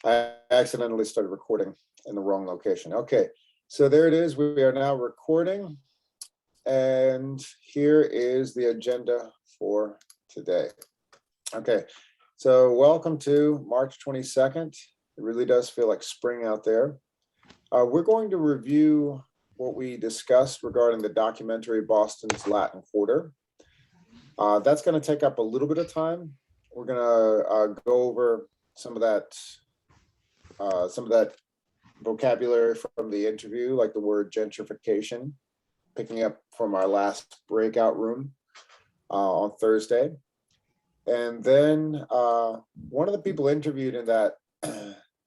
I accidentally started recording in the wrong location. Okay, so there it is. We are now recording. And here is the agenda for today. Okay, so welcome to March 22nd. It really does feel like spring out there. We're going to review what we discussed regarding the documentary Boston's Latin Quarter. That's going to take up a little bit of time. We're going to go over some of that vocabulary from the interview, like the word gentrification, picking up from our last breakout room on Thursday. And then one of the people interviewed in that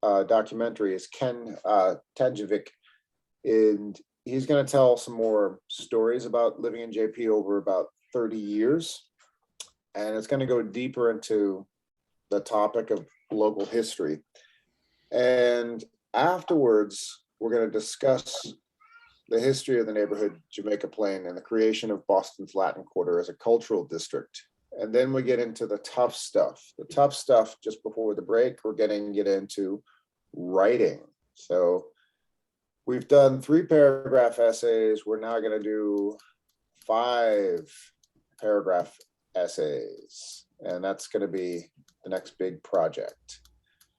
documentary is Ken Tadjevic, and he's going to tell some more stories about living in JP over about 30 years. And it's going to go deeper into the topic of local history. And afterwards, we're going to discuss the history of the neighborhood Jamaica Plain and the creation of Boston's Latin Quarter as a cultural district. And then we get into the tough stuff. The tough stuff, just before the break, we're getting into writing. So we've done 3 paragraph essays. We're now going to do 5 paragraph essays. And that's going to be the next big project.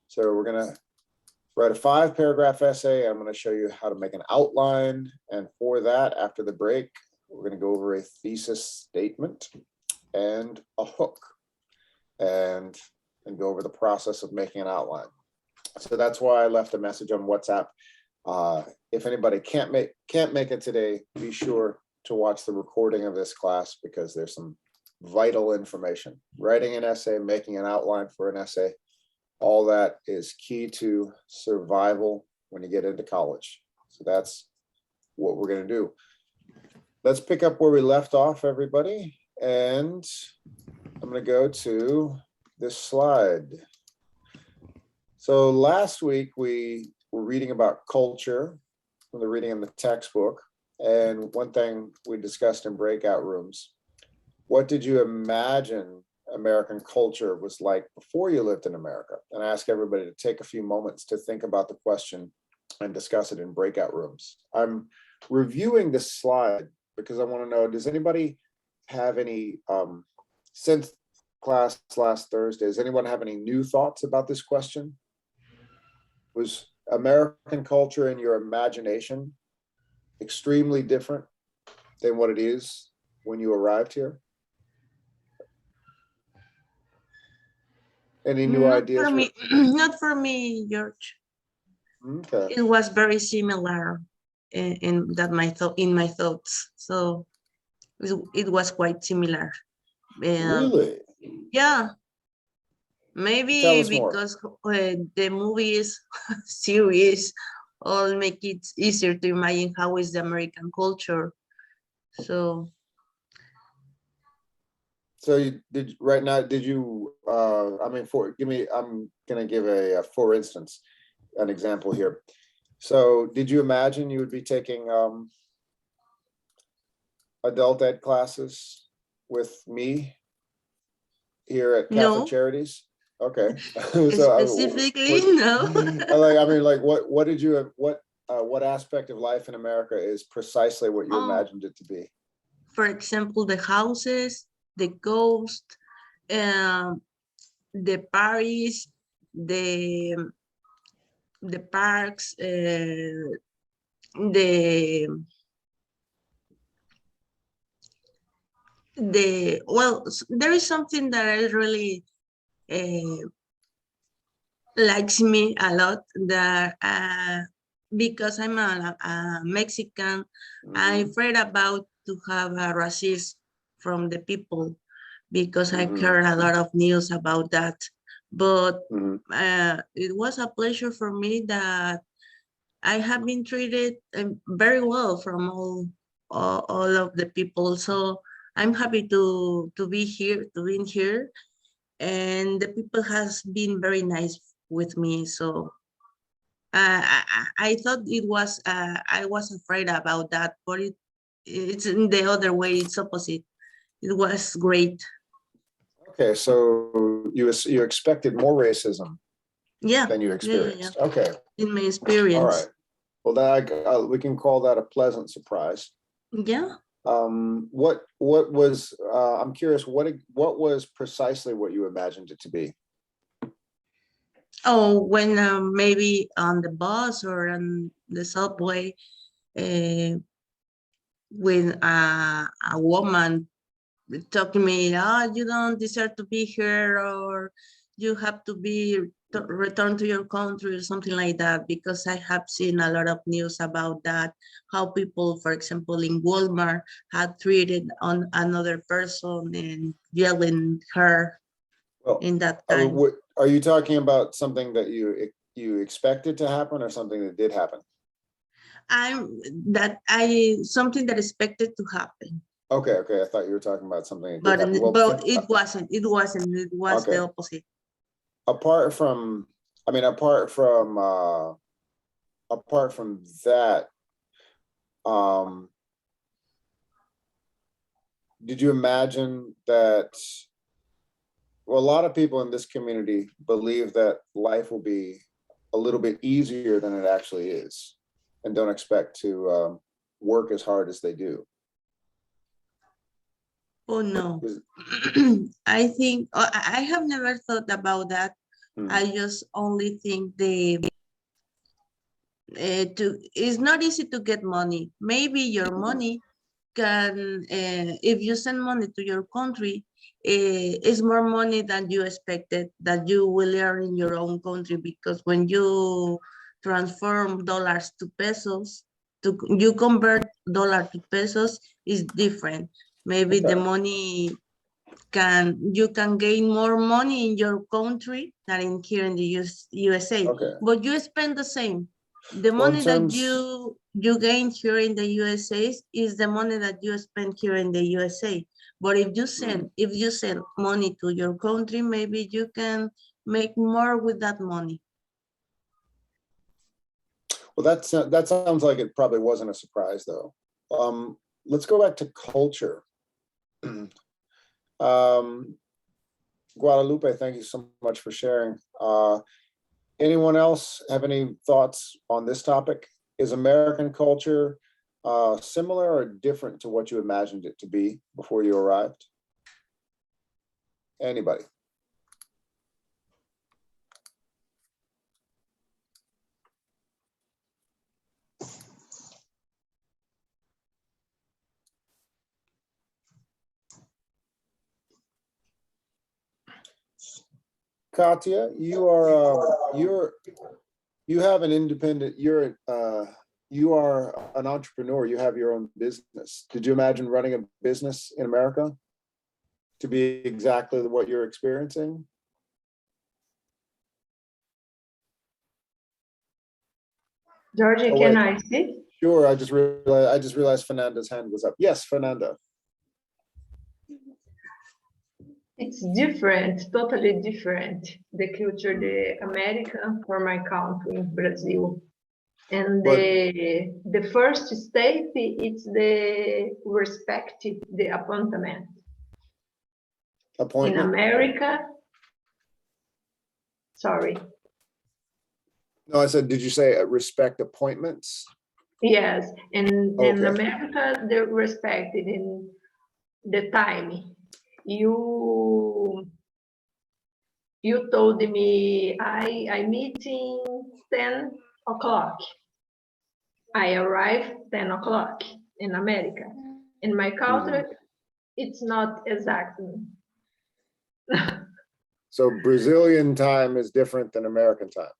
So we're going to write a 5 paragraph essay. I'm going to show you how to make an outline. And for that, after the break, we're going to go over a thesis statement and a hook and go over the process of making an outline. So that's why I left a message on WhatsApp. If anybody can't make it today, be sure to watch the recording of this class because there's some vital information. Writing an essay, making an outline for an essay, all that is key to survival when you get into college. So that's what we're going to do. Let's pick up where we left off, everybody. And I'm going to go to this slide. So last week we were reading about culture from the reading in the textbook. And one thing we discussed in breakout rooms, what did you imagine American culture was like before you lived in America? And I ask everybody to take a few moments to think about the question and discuss it in breakout rooms. I'm reviewing this slide because I want to know, does anybody have any, since class last Thursday, does anyone have any new thoughts about this question? Was American culture in your imagination extremely different than what it is when you arrived here? Any new ideas? For me, not for me, George. Okay. It was very similar in my thoughts. So it was quite similar. Really? Yeah. Maybe because the movies, series, all make it easier to imagine how is the American culture. So you did right now, did you, I mean, I'm going to give a, for instance, an example here. So did you imagine you would be taking adult ed classes with me here at Catholic Charities? Okay. So specifically, no. What aspect of life in America is precisely what you imagined it to be? For example, the houses, the ghost, the parties, the parks, well, there is something that I really likes me a lot, that because I'm a Mexican, I'm afraid about to have a racism from the people, because I've heard a lot of news about that. But it was a pleasure for me that I have been treated very well from all of the people. So I'm happy to be here, and the people has been very nice with me. So I thought it was, I was afraid about that, but it's in the other way, it's opposite. It was great. Okay, so you expected more racism Yeah. than you Yeah. experienced. Okay, In my all experience. right. Well, that we can call that a pleasant surprise. Yeah. What was, I'm curious, what was precisely what you imagined it to be? Oh, when maybe on the bus or on the subway, when a woman talking to me, oh, you don't deserve to be here, or you have to be return to your country or something like that, because I have seen a lot of news about that, how people, for example, in Walmart had treated on another person and yelling her Well, in that time. are you talking about something that you expected to happen or something that did happen? Something that expected to happen. Okay, I thought you were talking about something that But, did happen. Well, but it wasn't. It was okay. the opposite. Apart from that, did you imagine that, well, a lot of people in this community believe that life will be a little bit easier than it actually is, and don't expect to work as hard as they do. Oh no. I think I have never thought about that. I just only think it's not easy to get money. Maybe your money can, if you send money to your country, it's more money than you expected that you will earn in your own country, because when you transform dollars to pesos, you convert dollar to pesos, is different. Maybe the money you can gain more money in your country than in here in the USA, but you spend the same. The money that you gain here in the USA is the money that you spend here in the USA. But if you send money to your country, maybe you can make more with that money. Well, that sounds like it probably wasn't a surprise, though. Let's go back to culture. Guadalupe, thank you so much for sharing. Anyone else have any thoughts on this topic? Is American culture similar or different to what you imagined it to be before you arrived? Anybody? Katya, you have an independent, you are an entrepreneur, you have your own business. Did you imagine running a business in America to be exactly what you're experiencing? Georgie, can I speak? Sure, I just realized Fernanda's hand was up. Yes, Fernanda. It's different, totally different. The culture, the American for my country, Brazil. And the first step, it's the respect, the appointment. In America, sorry. No, I said, did you say respect appointments? Yes, and in America, they respected in the time. You told me I meeting 10 o'clock. I arrive 10 o'clock in America. In my culture, it's not exactly. So Brazilian time is different than American time.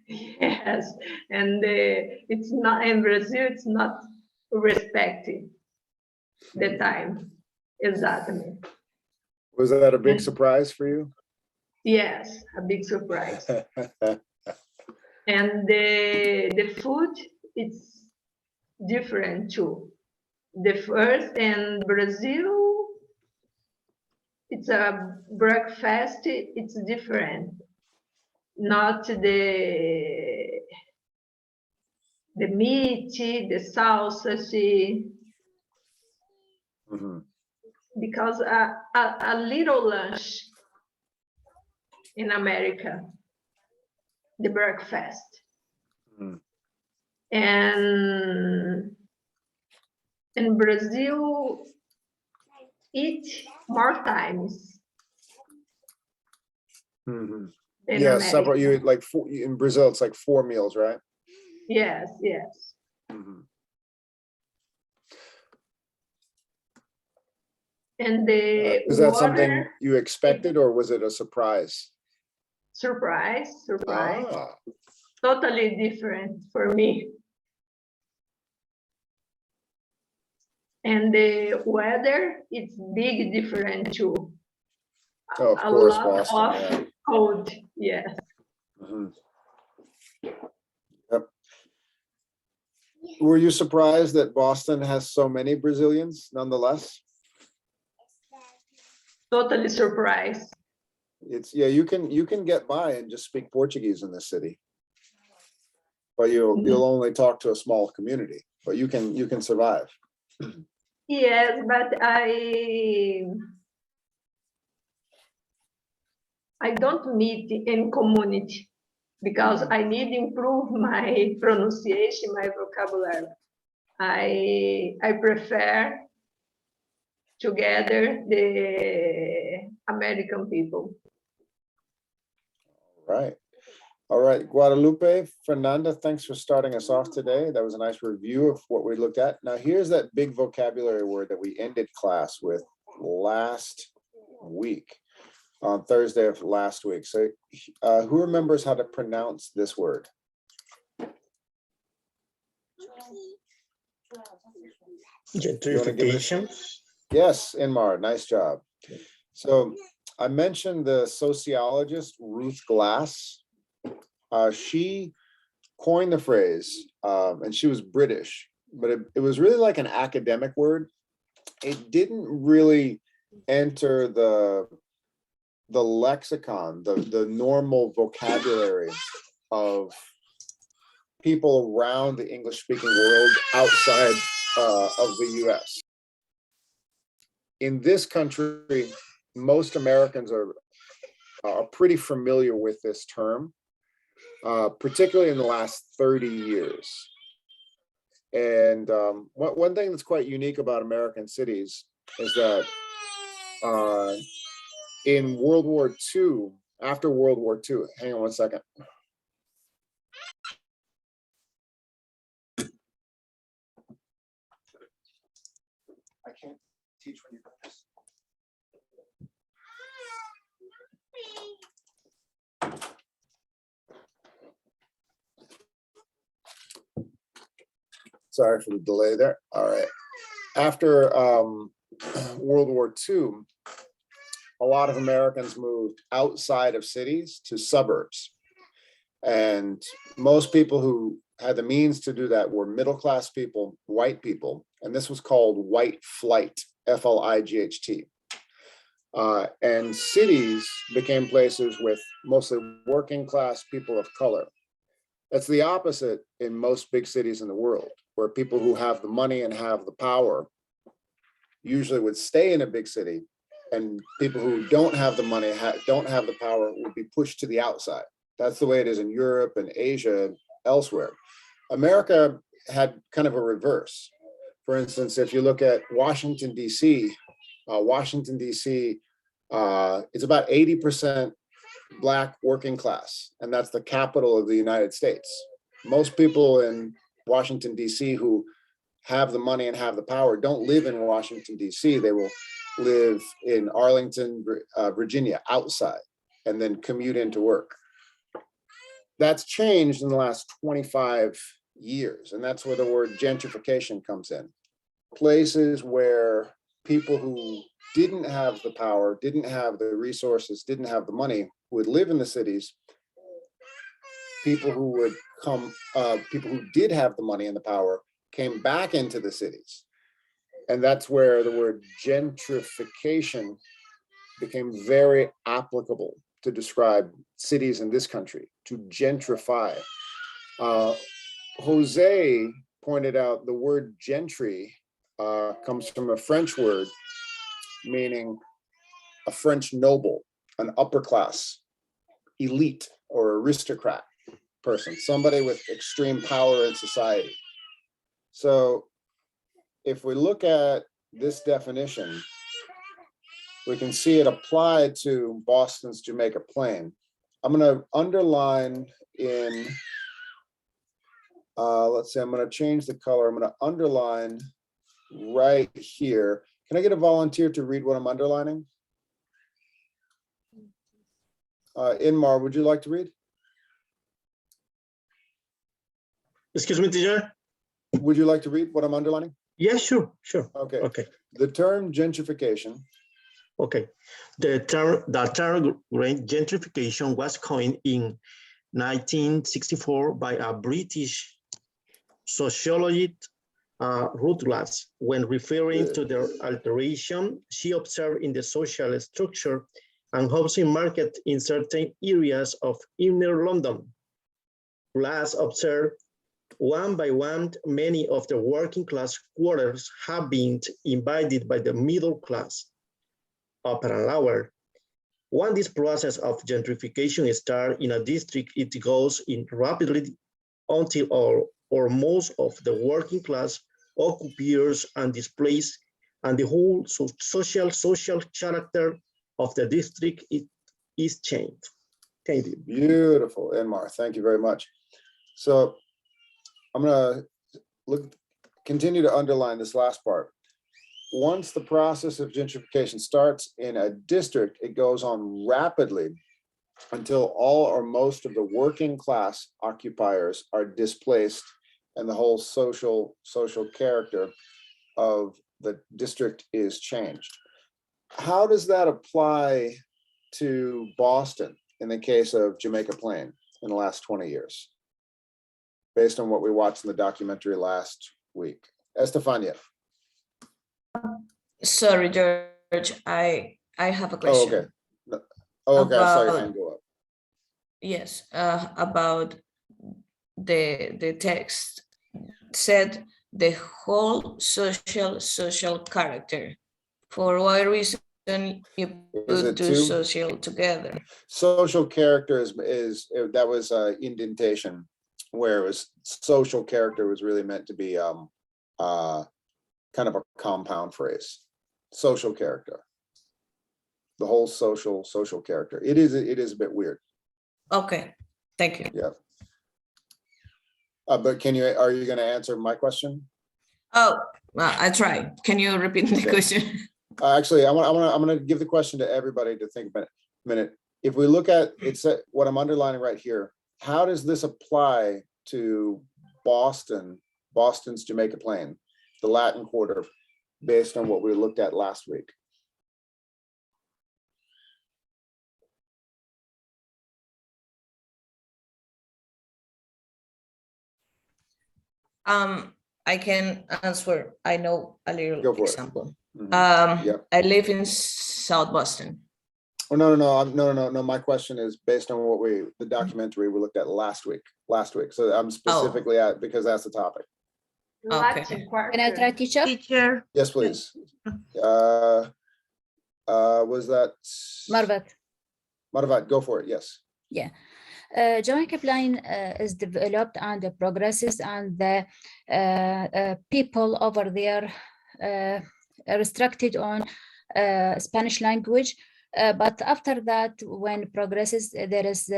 Yes, and it's not in Brazil. It's not respected the time exactly. Was that a big surprise for you? Yes, a big surprise. And the food, it's different too. The first in Brazil, it's a breakfast, it's different. Not the meat, the sausage, because a little lunch in America, the breakfast. Mm. And in Brazil, eat more times Mhm. than Yeah, America. several, you like in Brazil, it's like 4 meals, right? Yes, yes. Mhm. And the Is that water, something you expected or was it a surprise? surprise, Ah, totally different for me. And the weather, it's big different too. oh, of A course, lot Boston, of cold, yes. yeah. Mhm. Yep. Were you surprised that Boston has so many Brazilians nonetheless? Totally surprised. It's, yeah, you can get by and just speak Portuguese in this city. But you'll only talk to a small community, but you can survive. Yes, but I don't meet in community because I need improve my pronunciation, my vocabulary. I prefer together the American people. Right. All right, Guadalupe, Fernanda, thanks for starting us off today. That was a nice review of what we looked at. Now here's that big vocabulary word that we ended class with last week, on Thursday of last week. So who remembers how to pronounce this word? Gentrification. Yes, Inmar, nice job. So I mentioned the sociologist Ruth Glass. She coined the phrase, and she was British, but it was really like an academic word. It didn't really enter the lexicon, the normal vocabulary of people around the English-speaking world outside of the US. In this country, most Americans are pretty familiar with this term, particularly in the last 30 years. And one thing that's quite unique about American cities is that in World War II, after World War II, hang on one second. I can't teach when you do this. Sorry for the delay there. All right. After World War II, a lot of Americans moved outside of cities to suburbs. And most people who had the means to do that were middle-class people, white people, and this was called white flight, F-L-I-G-H-T. And cities became places with mostly working-class people of color. That's the opposite in most big cities in the world, where people who have the money and have the power usually would stay in a big city, and people who don't have the money, don't have the power, would be pushed to the outside. That's the way it is in Europe and Asia and elsewhere. America had kind of a reverse. For instance, if you look at Washington, D.C., it's about 80% Black working class, and that's the capital of the United States. Most people in Washington, D.C. who have the money and have the power don't live in Washington, D.C. They will live in Arlington, Virginia, outside, and then commute into work. That's changed in the last 25 years, and that's where the word gentrification comes in. Places where people who didn't have the power, didn't have the resources, didn't have the money, would live in the cities. People who would come, people who did have the money and the power came back into the cities. And that's where the word gentrification became very applicable to describe cities in this country, to gentrify. Jose pointed out the word gentry comes from a French word meaning a French noble, an upper class, elite, or aristocrat. person, somebody with extreme power in society. So if we look at this definition, we can see it applied to Boston's Jamaica Plain. I'm going to underline in, let's see, I'm going to change the color. I'm going to underline right here. Can I get a volunteer to read what I'm underlining? Inmar, would you like to read? Excuse me, teacher? Would you like to read what I'm underlining? Yeah, sure. Okay. Okay. The term gentrification. Okay. The term gentrification was coined in 1964 by a British sociologist, Ruth Glass, when referring to the alteration she observed in the social structure and housing market in certain areas of inner London. Glass observed, one by one, many of the working class quarters have been invaded by the middle class, upper and lower. When this process of gentrification starts in a district, it goes in rapidly until all or most of the working class occupiers and displaced, and the whole social character of the district is changed. Thank you. Beautiful, Inmar. Thank you very much. So I'm going to continue to underline this last part. Once the process of gentrification starts in a district, it goes on rapidly until all or most of the working class occupiers are displaced and the whole social character of the district is changed. How does that apply to Boston in the case of Jamaica Plain in the last 20 years? Based on what we watched in the documentary last week. Estefania. Sorry, George, I have a Oh, question. okay. Oh, okay, I saw your About- hand go up. Yes, about the text said the whole social character. For what reason you Is it put two two? social together? Social character is that was indentation where it was social character was really meant to be kind of a compound phrase. Social character. The whole social character. It is a bit weird. Okay, thank you. Yeah. But are you going to answer my question? Oh, well, I tried. Can you repeat the Okay. question? Actually, I'm going to give the question to everybody to think about a minute. If we look at it's what I'm underlining right here, how does this apply to Boston's Jamaica Plain, the Latin Quarter, based on what we looked at last week? I can answer. I know a little Go for it. example. Mhm. Yep. I live in South Boston. Oh, no. My question is based on what the documentary we looked at last week. So I'm specifically at, because that's the topic. Latin Okay. quarter. Can I try, teacher? Teacher, Yes, please. Was that? Marvat, go for it. Yes. Jamaica Plain is developed and progresses, and the people over there restricted on Spanish language. But after that, when progresses, there is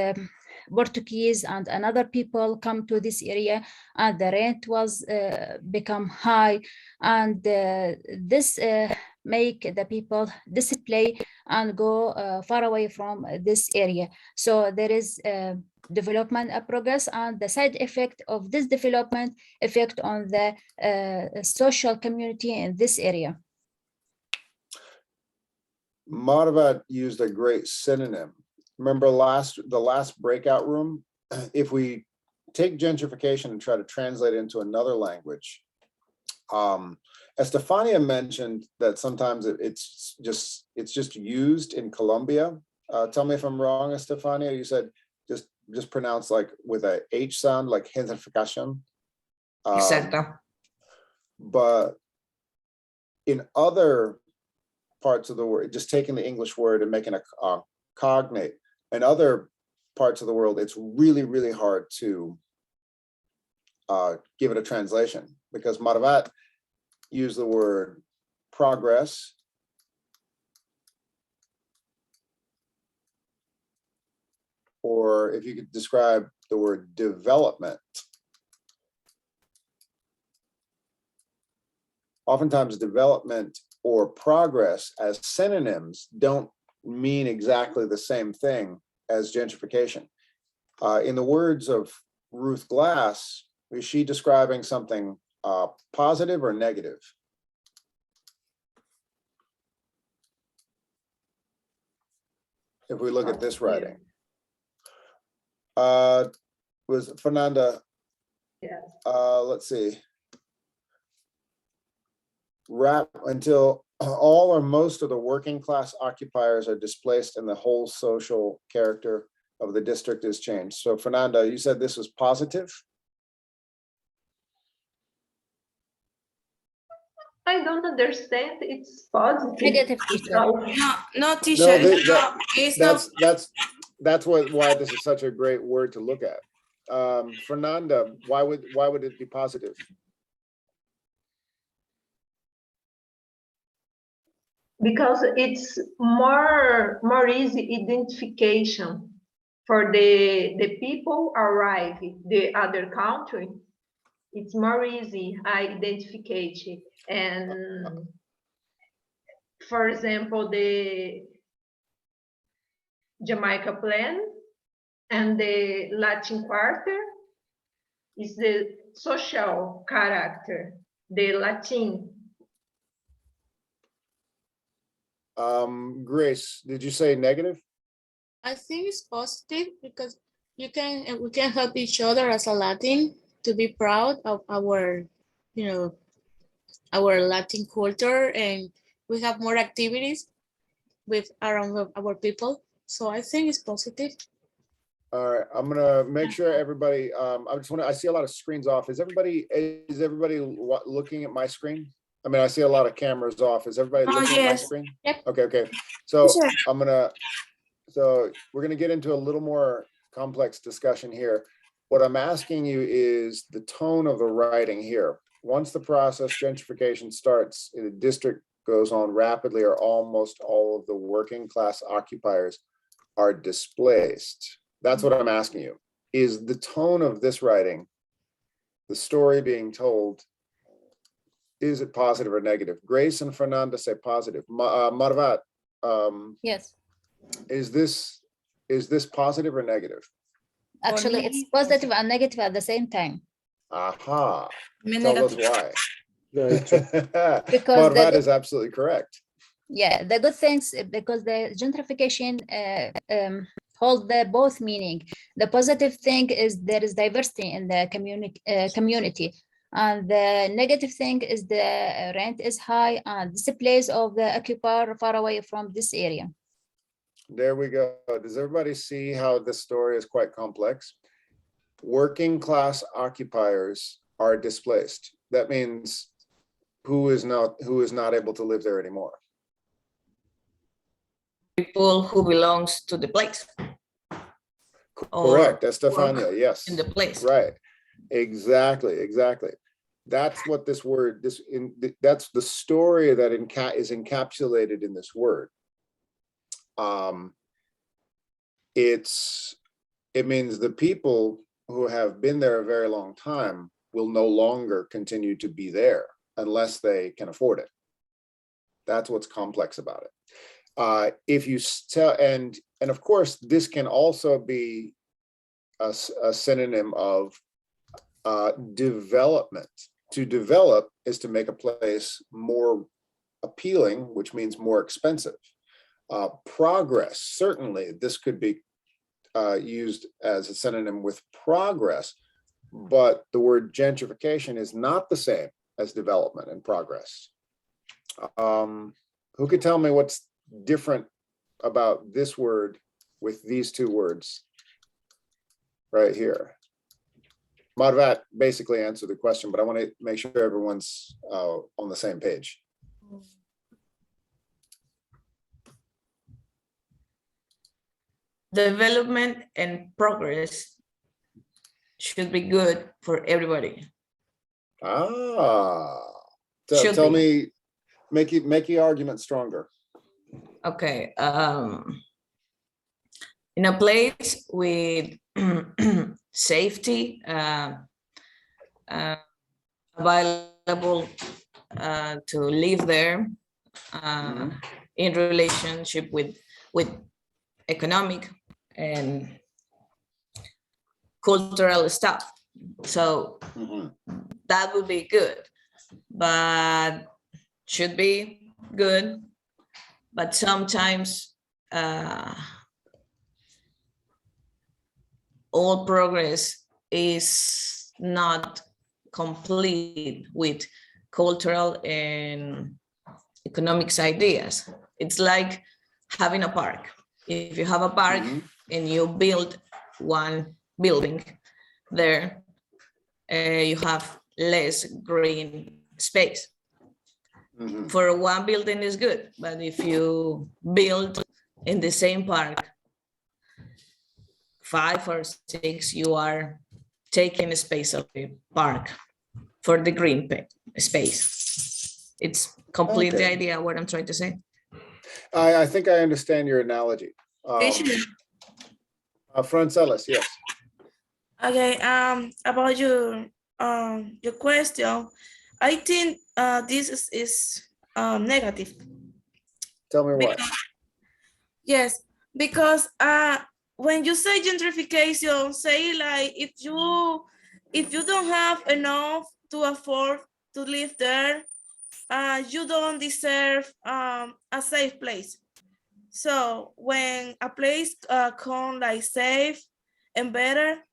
Portuguese and another people come to this area, and the rent was become high, and this make the people display and go far away from this area. So there is development progress, and the side effect of this development affect on the social community in this area. Marvat used a great synonym. Remember the last breakout room? If we take gentrification and try to translate it into another language, Estefania mentioned that sometimes it's just used in Colombia. Tell me if I'm wrong, Estefania. You said just pronounce like with a H sound, like gentrification. Exacto. But in other parts of the word, just taking the English word and making a cognate, and other parts of the world, it's really, really hard to give it a translation, because Madhavat used the word progress, or if you could describe the word development. Oftentimes development or progress as synonyms don't mean exactly the same thing as gentrification. In the words of Ruth Glass, is she describing something positive or negative? If we look at this writing. Was Fernanda, Yes. let's see. Wrap until all or most of the working class occupiers are displaced and the whole social character of the district is changed. So Fernanda, you said this was positive? I don't understand. It's positive. Negative, teacher. No, teacher, No, it's not. that's why this is such a great word to look at. Fernanda, why would it be positive? Because it's more easy identification for the people arrive the other country. It's more easy identification. And for example, the Jamaica plan and the Latin Quarter is the social character, the Latin. Grace, did you say negative? I think it's positive because we can help each other as a Latin to be proud of our, our Latin culture, and we have more activities with around our people. So I think it's positive. All right, I'm gonna make sure everybody, I see a lot of screens off. Is everybody looking at my screen? I mean, I see a lot of cameras off. Is everybody looking at my Yes. screen? Yep. Okay. So Sure. we're gonna get into a little more complex discussion here. What I'm asking you is the tone of the writing here. Once the process gentrification starts, the district goes on rapidly, or almost all of the working class occupiers are displaced. That's what I'm asking you. Is the tone of this writing, the story being told, is it positive or negative? Grace and Fernanda say positive. Marvat, Yes, is this positive or negative? actually, it's positive and negative at the same time. Aha. Me Tell us negative. why. Very true. Because Marvat is absolutely correct. Yeah, the good things, because the gentrification hold the both meaning. The positive thing is there is diversity in the community, and the negative thing is the rent is high and displays of the occupier far away from this area. There we go. Does everybody see how this story is quite complex? Working class occupiers are displaced. That means who is not able to live there anymore? People who belongs to the place. Correct, Or Estefania, work yes. in the place. Right, exactly. That's what this word, that's the story that is encapsulated in this word. It means the people who have been there a very long time will no longer continue to be there unless they can afford it. That's what's complex about it. If you tell, and of course, this can also be a synonym of development. To develop is to make a place more appealing, which means more expensive. Progress, certainly, this could be used as a synonym with progress, but the word gentrification is not the same as development and progress. Who could tell me what's different about this word with these two words right here? Marvat basically answered the question, but I want to make sure everyone's on the same page. development and progress should be good for everybody. Ah, Should tell be. me, make your argument stronger. Okay. In a place with safety available to live there, in relationship with economic and cultural stuff. So that would be good, but should be good. But sometimes all progress is not complete with cultural and economics ideas. It's like having a park. If you have a park and you build one building there, you have less green space. For one building is good, but if you build in the same park 5 or 6, you are taking a space of the park for the green space. It's complete the idea what I'm trying to say. I think I understand your analogy. Francelis, yes. Okay, about your question, I think this is negative. Tell me why. Yes, because when you say gentrification, say like if you don't have enough to afford to live there, you don't deserve a safe place. So when a place come like safe and better,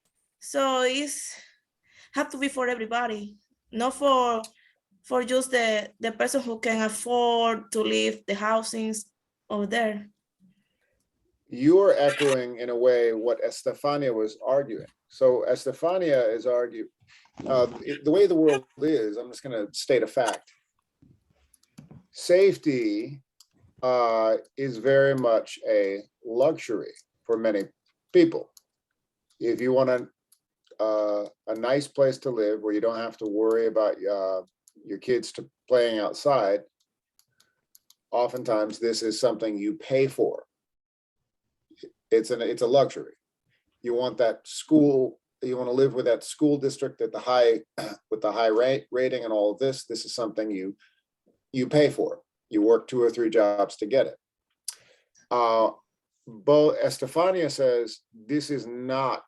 so it's have to be for everybody, not for just the person who can afford to live the housings over there. You're echoing in a way what Estefania was arguing. So Estefania is arguing, the way the world is, I'm just going to state a fact. Safety is very much a luxury for many people. If you want a nice place to live where you don't have to worry about your kids playing outside, oftentimes this is something you pay for. It's a luxury. You want that school, you want to live with that school district at the high rating and all of this. This is something you pay for. You work 2 or 3 jobs to get it. But Estefania says this is not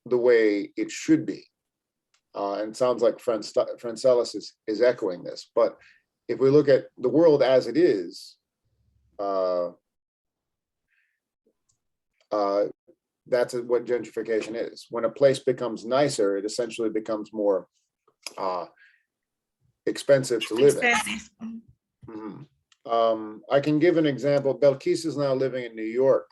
the way it should be. And it sounds like Francelis is echoing this. But if we look at the world as it is, that's what gentrification is. When a place becomes nicer, it essentially becomes more expensive to live in. I can give an example. Belkis is now living in New York.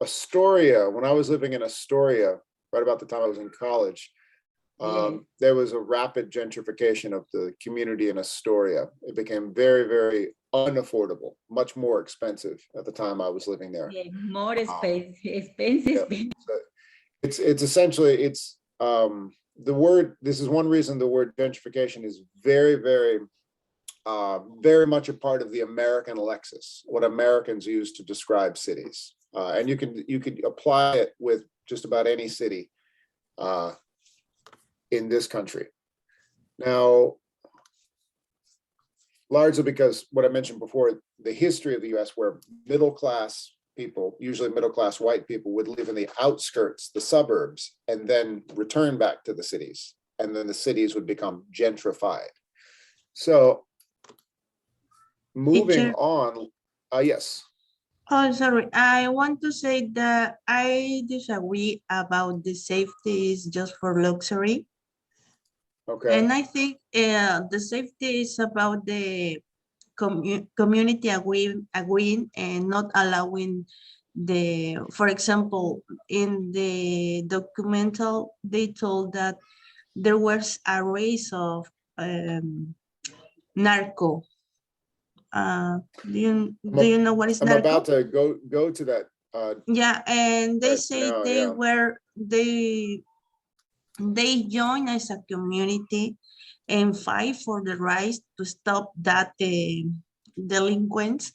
Astoria, when I was living in Astoria, right about the time I was in college, there was a rapid gentrification of the community in Astoria. It became very, very unaffordable, much more expensive at the time I was living there. Yeah, more expensive. Yeah. So it's essentially, the word, this is one reason the word gentrification is very, very, very much a part of the American lexis, what Americans use to describe cities. And you could apply it with just about any city in this country. Now, largely because what I mentioned before, the history of the US where middle-class people, usually middle-class white people, would live in the outskirts, the suburbs, and then return back to the cities. And then the cities would become gentrified. So moving on, yes. Oh, sorry. I want to say that I disagree about the safety is just for luxury. Okay. And I think the safety is about the community agreeing and not allowing for example, in the documental, they told that there was a race of narco Do you know what is I'm narco? about to go to that. Yeah, and they right say now, they yeah. were they join as a community and fight for the rights to stop that delinquents.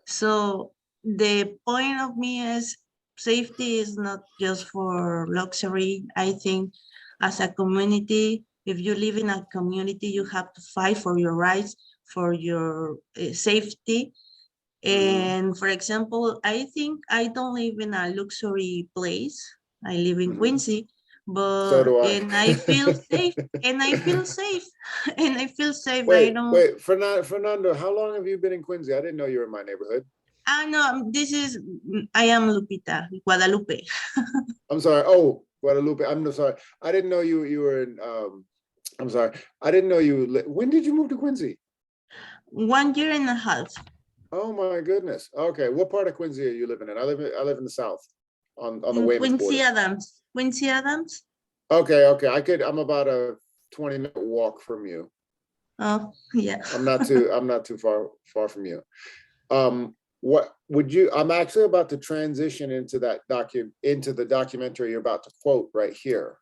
So the point of me is safety is not just for luxury. I think as a community, if you live in a community, you have to fight for your rights, for your safety. And for example, I think I don't live in a luxury place. I live in Quincy, but So do I. and I feel safe, and I feel safe, and I feel safe. I don't. Wait, Fernando, how long have you been in Quincy? I didn't know you were in my neighborhood. No, I am Lupita, Guadalupe. I'm sorry. Oh, Guadalupe. I'm sorry. I didn't know you were in. I'm sorry. I didn't know you. When did you move to Quincy? 1 year and a half. Oh my goodness. Okay, what part of Quincy are you living in? I live in the south, on the Weymouth Quincy border. Adams. Quincy Adams. Okay. I'm about a 20-minute walk from you. Oh yeah. I'm not too far from you. What would you? I'm actually about to transition into the documentary you're about to quote right here.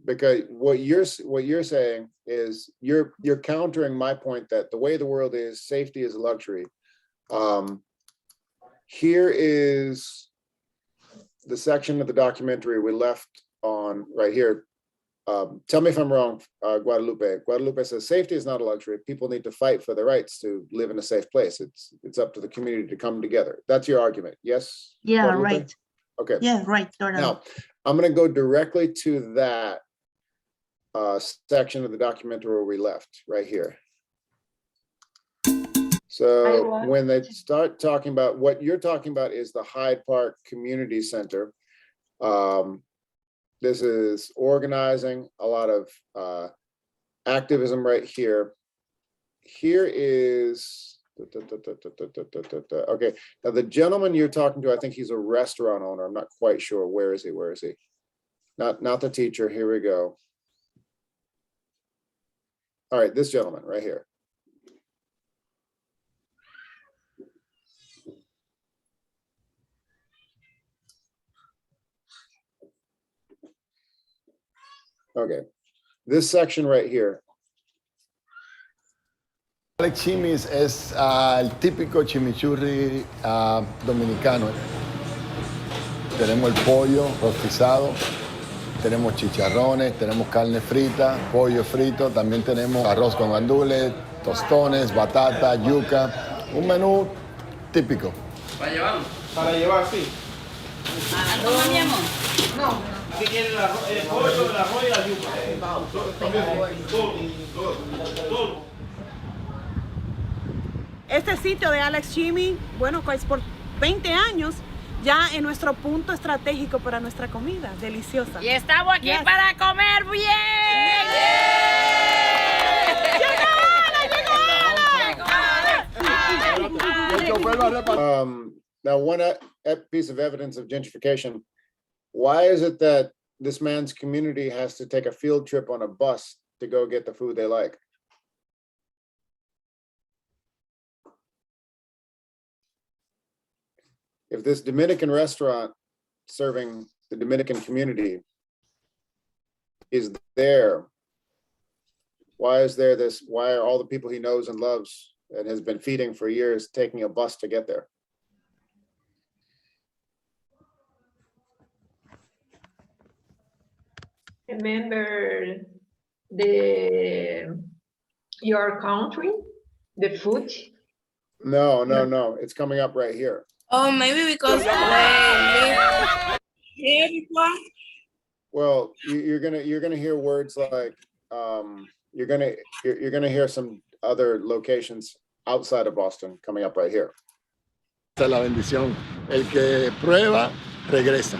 Because what you're saying is you're countering my point that the way the world is, safety is a luxury. Here is the section of the documentary we left on right here. Tell me if I'm wrong, Guadalupe. Guadalupe says safety is not a luxury. People need to fight for their rights to live in a safe place. It's up to the community to come together. That's your argument, yes? Yeah, Guadalupe? right. Okay. Yeah, right. Now, I'm going to go directly to that section of the documentary where we left, right here. So when they start talking about what you're talking about is the Hyde Park Community Center. This is organizing a lot of activism right here. Here is, okay, now the gentleman you're talking to, I think he's a restaurant owner. I'm not quite sure. Where is he? Not the teacher. Here we go. All right, this gentleman right here. Okay, this section right here. Alex Chimis es el típico chimichurri dominicano. Tenemos el pollo rostizado, tenemos chicharrones, tenemos carne frita, pollo frito, también tenemos arroz con gandules, tostones, batata, yuca. Un menú típico. ¿Para llevar? Para llevar, sí. ¿Acompañamos? No. Aquí tiene el pollo, el arroz y la yuca. Todo. Este sitio de Alex Chimi, bueno, pues por 20 años ya en nuestro punto estratégico para nuestra comida deliciosa. Y estamos aquí para comer bien. Now, one piece of evidence of gentrification. Why is it that this man's community has to take a field trip on a bus to go get the food they like? If this Dominican restaurant serving the Dominican community is there, why are all the people he knows and loves and has been feeding for years taking a bus to get there? Remember your country, the food? No. It's coming up right here. Oh, maybe because here before. Well, you're gonna hear words like you're gonna hear some other locations outside of Boston coming up right here. Esta es la bendición. El que prueba regresa.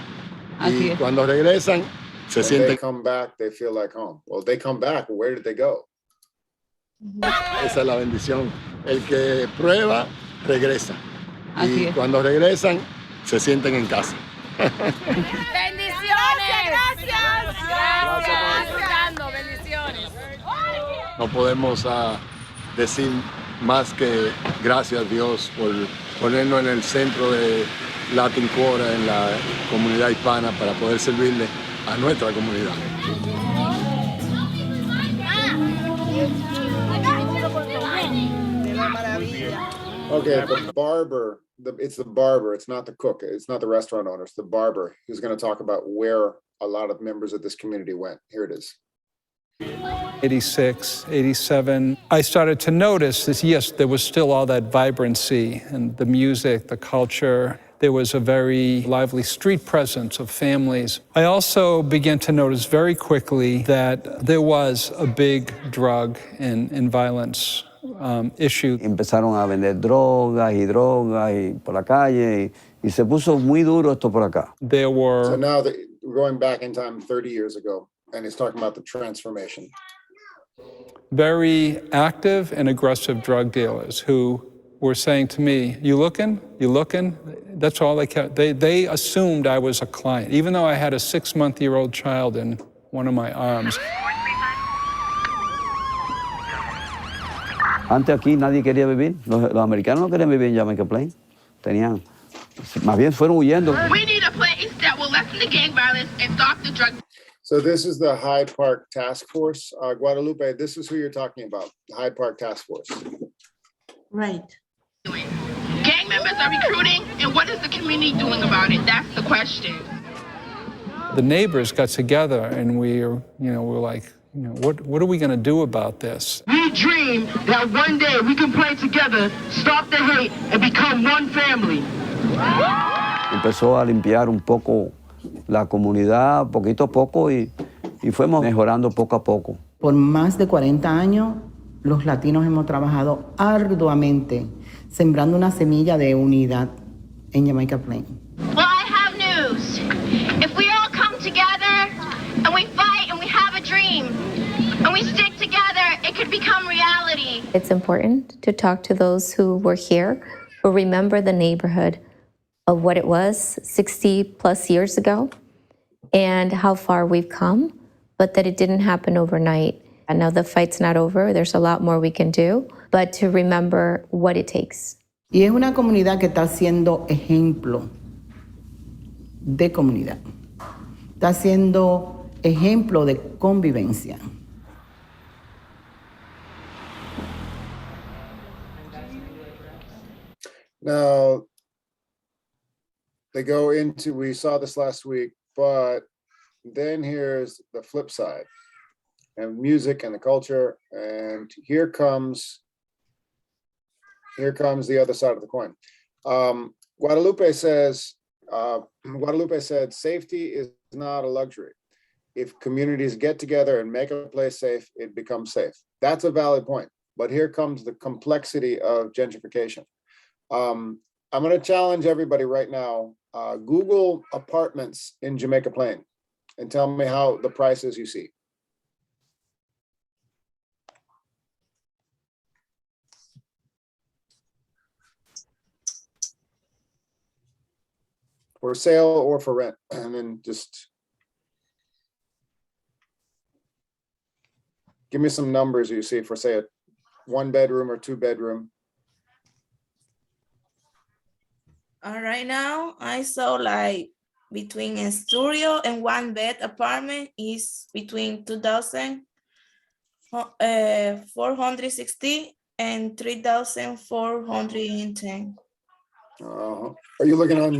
Y cuando regresan se When they sienten. come back, they feel like home. Well, they come back. Where did they go? Esa es la bendición. El que prueba regresa. Y cuando regresan se sienten en casa. Bendiciones. Gracias. Bendiciones. No podemos decir más que gracias Dios por ponernos en el centro de Latin Quora en la comunidad hispana para poder servirle a nuestra comunidad. Okay, the barber, it's the barber, it's not the cook, it's not the restaurant owner, it's the barber who's going to talk about where a lot of members of this community went. Here it is. 86, 87, I started to notice this, yes, there was still all that vibrancy and the music, the culture. There was a very lively street presence of families. I also began to notice very quickly that there was a big drug and violence issue. Empezaron a vender drogas y por la calle y se puso muy duro esto por acá. There were. So now we're going back in time 30 years ago, and he's talking about the transformation. Very active and aggressive drug dealers who were saying to me, "You looking? You looking?" That's all they kept. They assumed I was a client, even though I had a 6-month-old child in one of my arms. Antes aquí nadie quería vivir. Los americanos no querían vivir en Jamaica Plain. Tenían, más bien fueron huyendo. We need a place that will lessen the gang violence and stop the drug. So this is the Hyde Park Task Force. Guadalupe, this is who you're talking about, the Hyde Park Task Force. Right. Gang members are recruiting, and what is the community doing about it? That's the question. The neighbors got together and we were like, what are we going to do about this? We dream that one day we can play together, stop the hate, and become one family. Empezó a limpiar un poco la comunidad, poquito a poco, y fuimos mejorando poco a poco. Por más de 40 años, los latinos hemos trabajado arduamente, sembrando una semilla de unidad en Jamaica Plain. Well, I have news. If we all come together and we fight and we have a dream and we stick together, it could become reality. It's important to talk to those who were here, who remember the neighborhood of what it was 60 plus years ago and how far we've come, but that it didn't happen overnight. I know the fight's not over. There's a lot more we can do, but to remember what it takes. Y es una comunidad que está siendo ejemplo de comunidad. Está siendo ejemplo de convivencia. Now, they go into, we saw this last week, but then here's the flip side, and music and the culture, and here comes the other side of the coin. Guadalupe said, safety is not a luxury. If communities get together and make a place safe, it becomes safe. That's a valid point, but here comes the complexity of gentrification. I'm going to challenge everybody right now. Google apartments in Jamaica Plain and tell me how the prices you see. For sale or for rent, and then just give me some numbers you see for, say, a 1-bedroom or 2-bedroom. Right now, I saw like between a studio and 1-bed apartment is between 2,460 and 3,410. Are you looking on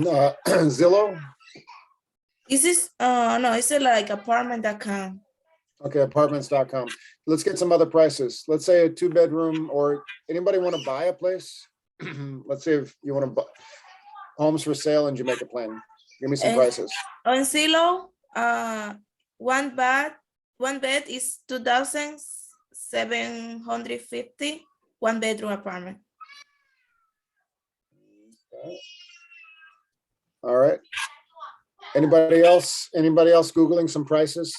Zillow? This is no, it's like apartment.com. Okay, apartments.com. Let's get some other prices. Let's say a 2-bedroom, or anybody want to buy a place? Let's say if you want to buy homes for sale in Jamaica Plain. Give me some prices. On Zillow, 1 bed is 2,750. 1-bedroom apartment. All right. Anybody else Googling some prices?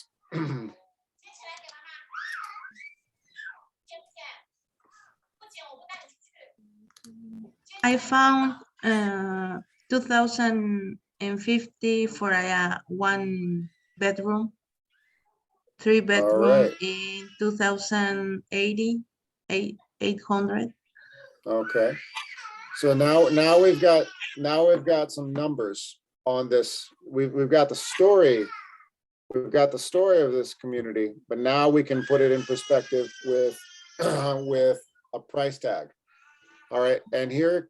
I found 2,050 for a 1-bedroom, 3-bedroom right. in 2,080. 800. Okay. So now we've got some numbers on this. We've got the story. We've got the story of this community, but now we can put it in perspective with with a price tag. All right, and here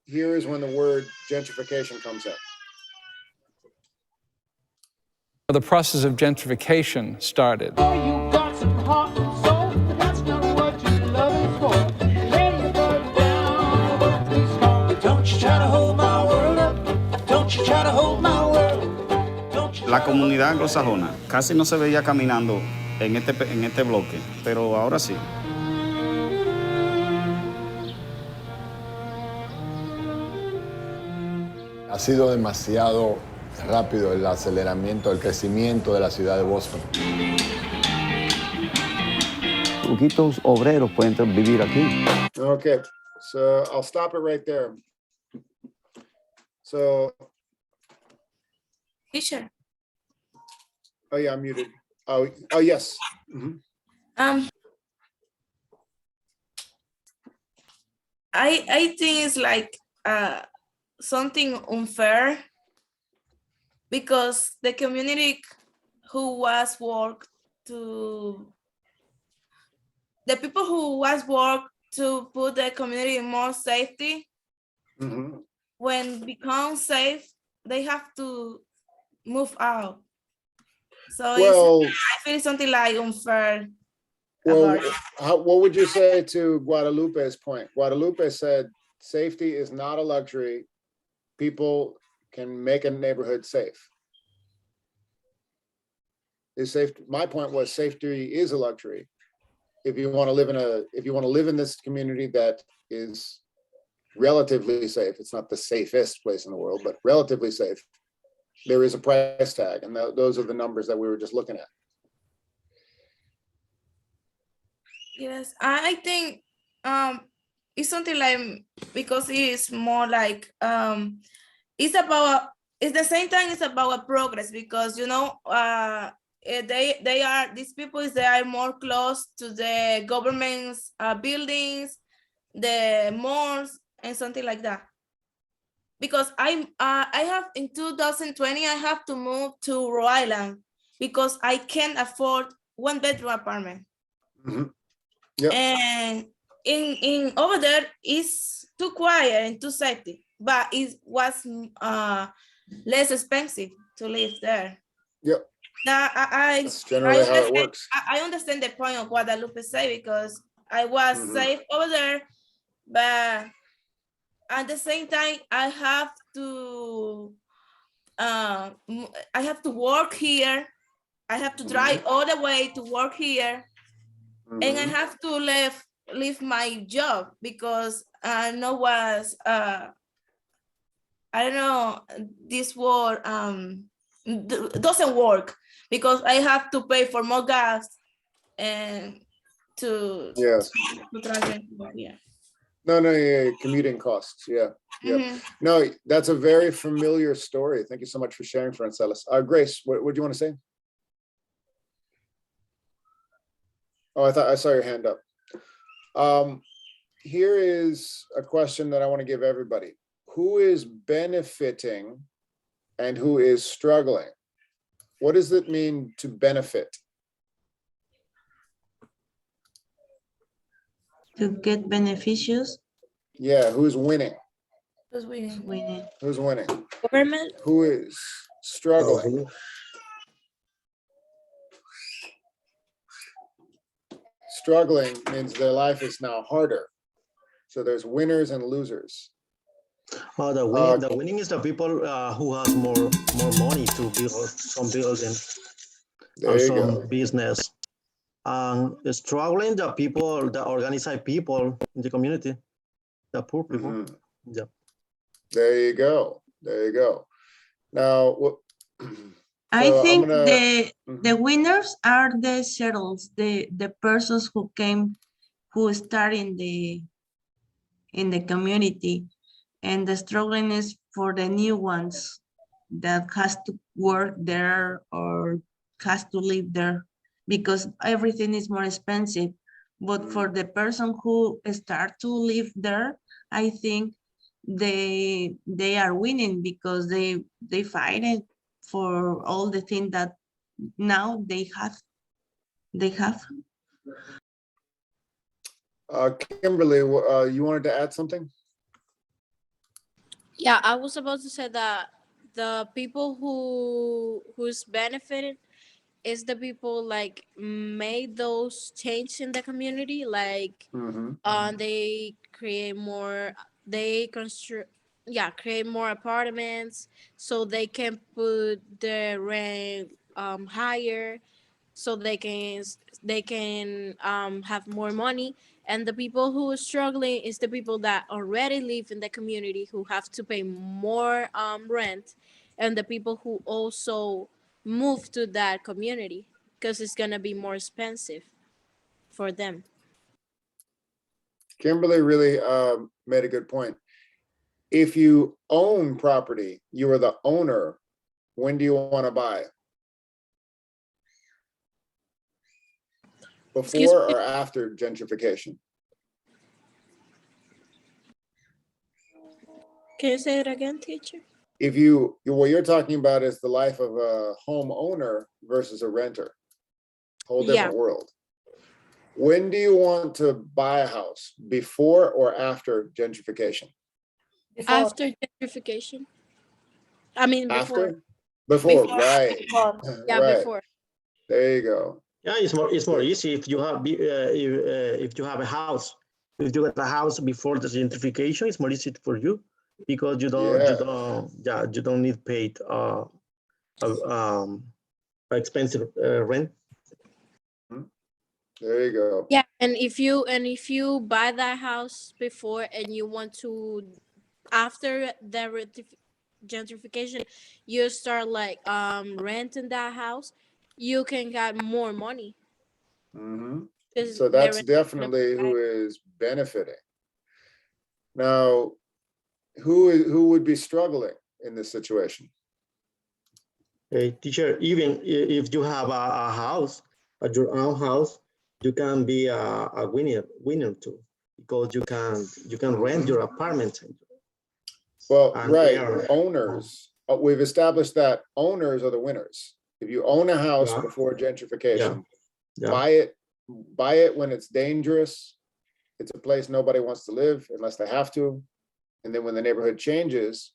is when the word gentrification comes in. The process of gentrification started. You got some heart and soul, but that's not what you love is for. Lay your bird down, please call. Don't you try to hold my world up. Don't you try to hold my world. La comunidad anglosajona casi no se veía caminando en este bloque, pero ahora sí. Ha sido demasiado rápido el aceleramiento, el crecimiento de la ciudad de Boston. Poquitos obreros pueden vivir aquí. Okay, so I'll stop it right there. So, Teacher. oh yeah, I'm muted. Oh yes. Mhm. I think it's like something unfair because the community who was worked to the people who was worked to put the community in more safety, when become safe, they have to move out. So Well, I feel something like unfair. Well, what would you say to Guadalupe's point? Guadalupe said safety is not a luxury. People can make a neighborhood safe. My point was safety is a luxury. If you want to live in this community that is relatively safe, it's not the safest place in the world, but relatively safe, there is a price tag, and those are the numbers that we were just looking at. Yes, I think it's something like, because it's more like it's the same time it's about a progress, because you know these people they are more close to the government's buildings, the malls, and something like that. Because I have in 2020 I have to move to Rhode Island because I can't afford 1-bedroom apartment. Yep. And in over there is too quiet and too safety, but it was less expensive to live there. Yep. Now That's generally how it works. I understand the point of Guadalupe say, because I was safe over there, but at the same time I have to work here. I have to drive all the way to work here. And I have to leave my job because I don't know, this word doesn't work, because I have to pay for more gas and to drive here. No, yeah, commuting costs. Yeah. No, that's a very familiar story. Thank you so much for sharing, Francelis. Grace, what do you want to say? Oh, I saw your hand up. Here is a question that I want to give everybody. Who is benefiting and who is struggling? What does it mean to benefit? To get beneficials? Yeah, who's winning? Who's winning? Who's winning? Government. Who is struggling? Struggling means their life is now harder. So there's winners and losers. The winning is the people who has more money to build some building or some business. Struggling the people, the organized people in the community, the poor people. Yeah. There you go. Now, I think the winners are the settles, the persons who start in the community, and the struggling is for the new ones that has to work there or has to live there, because everything is more expensive. But for the person who start to live there, I think they are winning because they fight it for all the things that now they have. Kimberly, you wanted to add something? Yeah, I was about to say that the people who's benefited is the people like made those changes in the community, like they create more, they construct, yeah, create more apartments so they can put the rent higher, so they can have more money. And the people who are struggling is the people that already live in the community who have to pay more rent, and the people who also move to that community because it's gonna be more expensive for them. Kimberly really made a good point. If you own property, you are the owner. When do you want to buy? Before or after gentrification? Can you say it again, teacher? If what you're talking about is the life of a homeowner versus a renter, whole different world. When do you want to buy a house? Before or after gentrification? After gentrification. I mean, before. Before, right. Before. Yeah, right. before. There you go. Yeah, it's more easy if you have if you have a house. If you get a house before the gentrification, it's more easy for you because you don't need paid expensive rent. There you go. Yeah, and if you buy that house before and you want to, after the gentrification, you start like renting that house, you can get more money. So that's definitely who is benefiting. Now, who would be struggling in this situation? Hey, teacher, even if you have a house, your own house, you can be a winner too, because you can rent your apartment. Well, right, owners. We've established that owners are the winners. If you own a house before gentrification, buy it when it's dangerous. It's a place nobody wants to live unless they have to. And then when the neighborhood changes,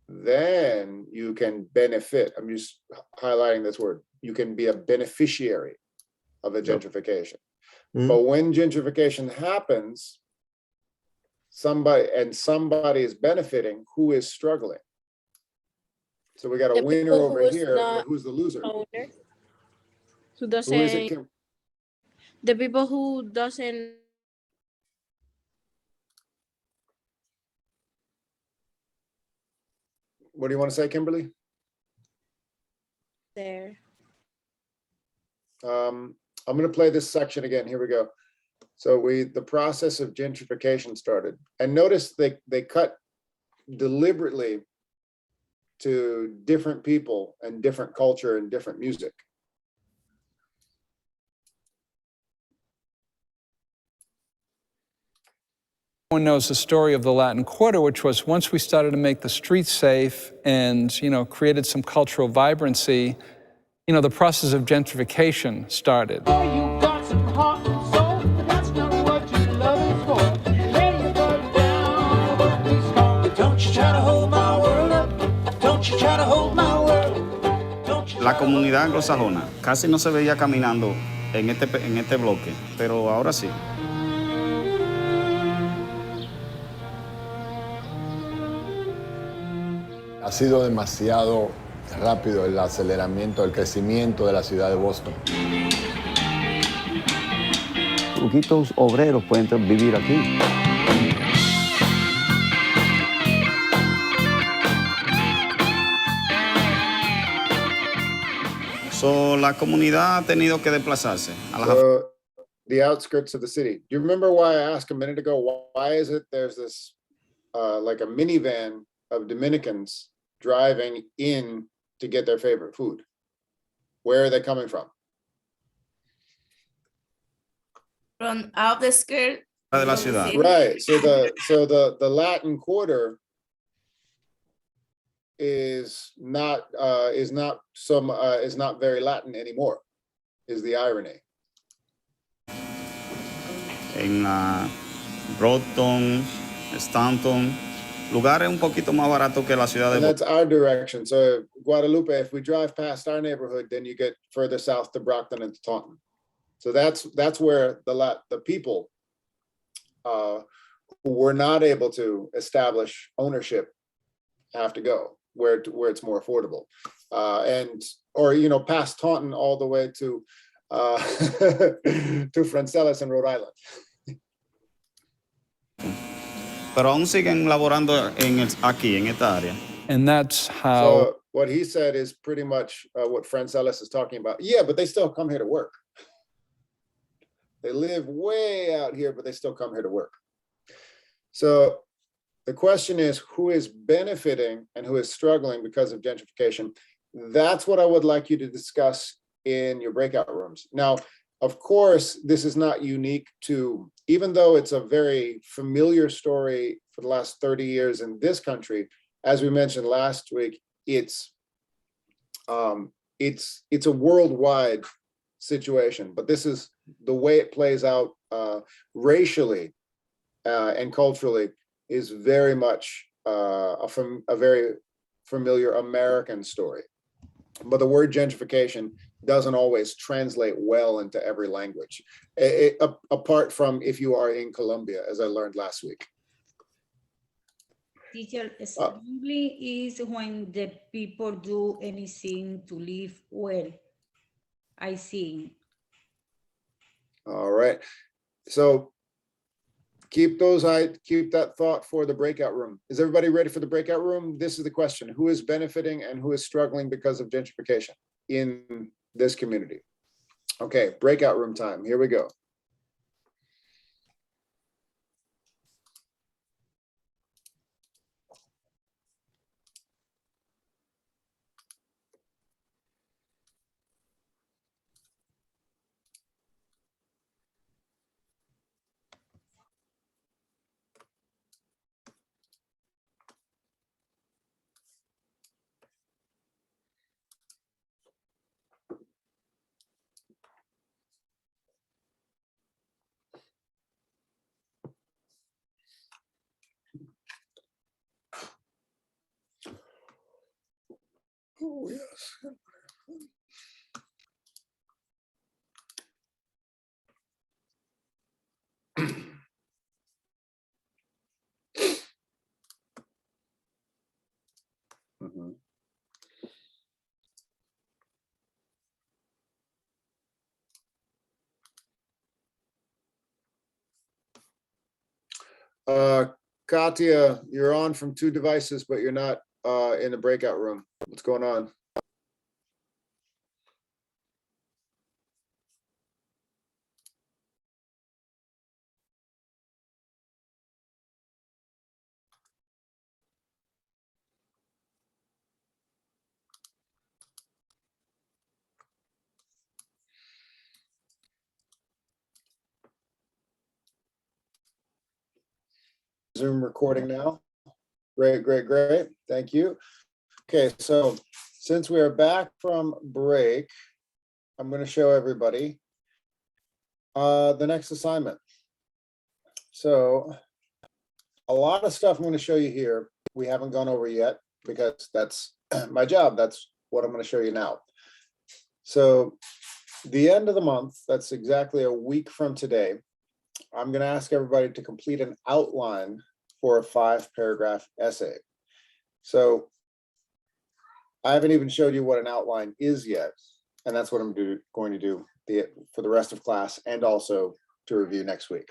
then you can benefit. I'm just highlighting this word. You can be a beneficiary of the gentrification. But when gentrification happens, somebody is benefiting, who is struggling? So we got a winner over here, but who's the loser? Owner, who doesn't, who is it, Kim? The people who doesn't. What do you want to say, Kimberly? There. I'm going to play this section again. Here we go. So the process of gentrification started, and notice they cut deliberately to different people and different culture and different music. Everyone knows the story of the Latin Quarter, which was once we started to make the streets safe and, created some cultural vibrancy, the process of gentrification started. You got some heart and soul, but that's not what you're loving for. Lay your butt down, please call me. Don't you try to hold my world up. Don't you try to hold my world. La comunidad anglosajona casi no se veía caminando en este bloque, pero ahora sí. Ha sido demasiado rápido el aceleramiento, el crecimiento de la ciudad de Boston. Poquitos obreros pueden vivir aquí. So, la comunidad ha tenido que desplazarse a las the outskirts of the city. Do you remember why I asked a minute ago, why is it there's this like a minivan of Dominicans driving in to get their favorite food? Where are they coming from? from out the skirt. de la ciudad. Right. So the Latin Quarter is not very Latin anymore, is the irony. En Brockton, Stanton, lugares un poquito más baratos que la ciudad And de that's our direction. So Guadalupe, if we drive past our neighborhood, then you get further south to Brockton and to Taunton. So that's where the people who were not able to establish ownership have to go, where it's more affordable, or past Taunton all the way to to Francelas in Rhode Island. Pero aún siguen laborando aquí, en esta área. And that's how. So what he said is pretty much what Francelas is talking about. Yeah, but they still come here to work. They live way out here, but they still come here to work. So the question is, who is benefiting and who is struggling because of gentrification? That's what I would like you to discuss in your breakout rooms. Now, of course, this is not unique to, even though it's a very familiar story for the last 30 years in this country, as we mentioned last week, it's a worldwide situation, but this is the way it plays out racially and culturally is very much a very familiar American story. But the word gentrification doesn't always translate well into every language, apart from if you are in Colombia, as I learned last week. Teacher, struggling is when the people do anything to live well, I think. All right. So keep that thought for the breakout room. Is everybody ready for the breakout room? This is the question. Who is benefiting and who is struggling because of gentrification in this community? Okay, breakout room time. Here we go. Oh, yes. Mhm. Katya, you're on from 2 devices, but you're not in the breakout room. What's going on? Zoom recording now. Great, great, great. Thank you. Okay, so since we are back from break, I'm going to show everybody the next assignment. So a lot of stuff I'm going to show you here we haven't gone over yet because that's my job. That's what I'm going to show you now. So the end of the month, that's exactly a week from today, I'm going to ask everybody to complete an outline for a 5-paragraph essay. So I haven't even showed you what an outline is yet, and that's what I'm going to do for the rest of class and also to review next week.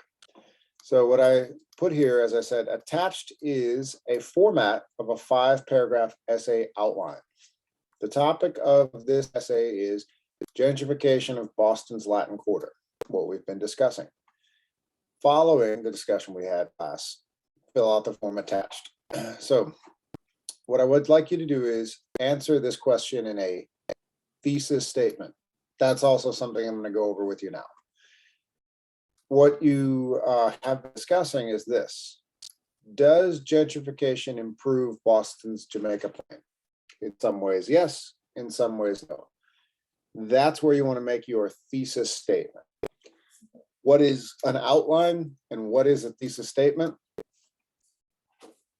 So what I put here, as I said, attached is a format of a 5-paragraph essay outline. The topic of this essay is gentrification of Boston's Latin Quarter, what we've been discussing. Following the discussion we had last, fill out the form attached. So what I would like you to do is answer this question in a thesis statement. That's also something I'm going to go over with you now. what you have been discussing is this. Does gentrification improve Boston's Jamaica plan? In some ways, yes. In some ways, no. That's where you want to make your thesis statement. What is an outline and what is a thesis statement?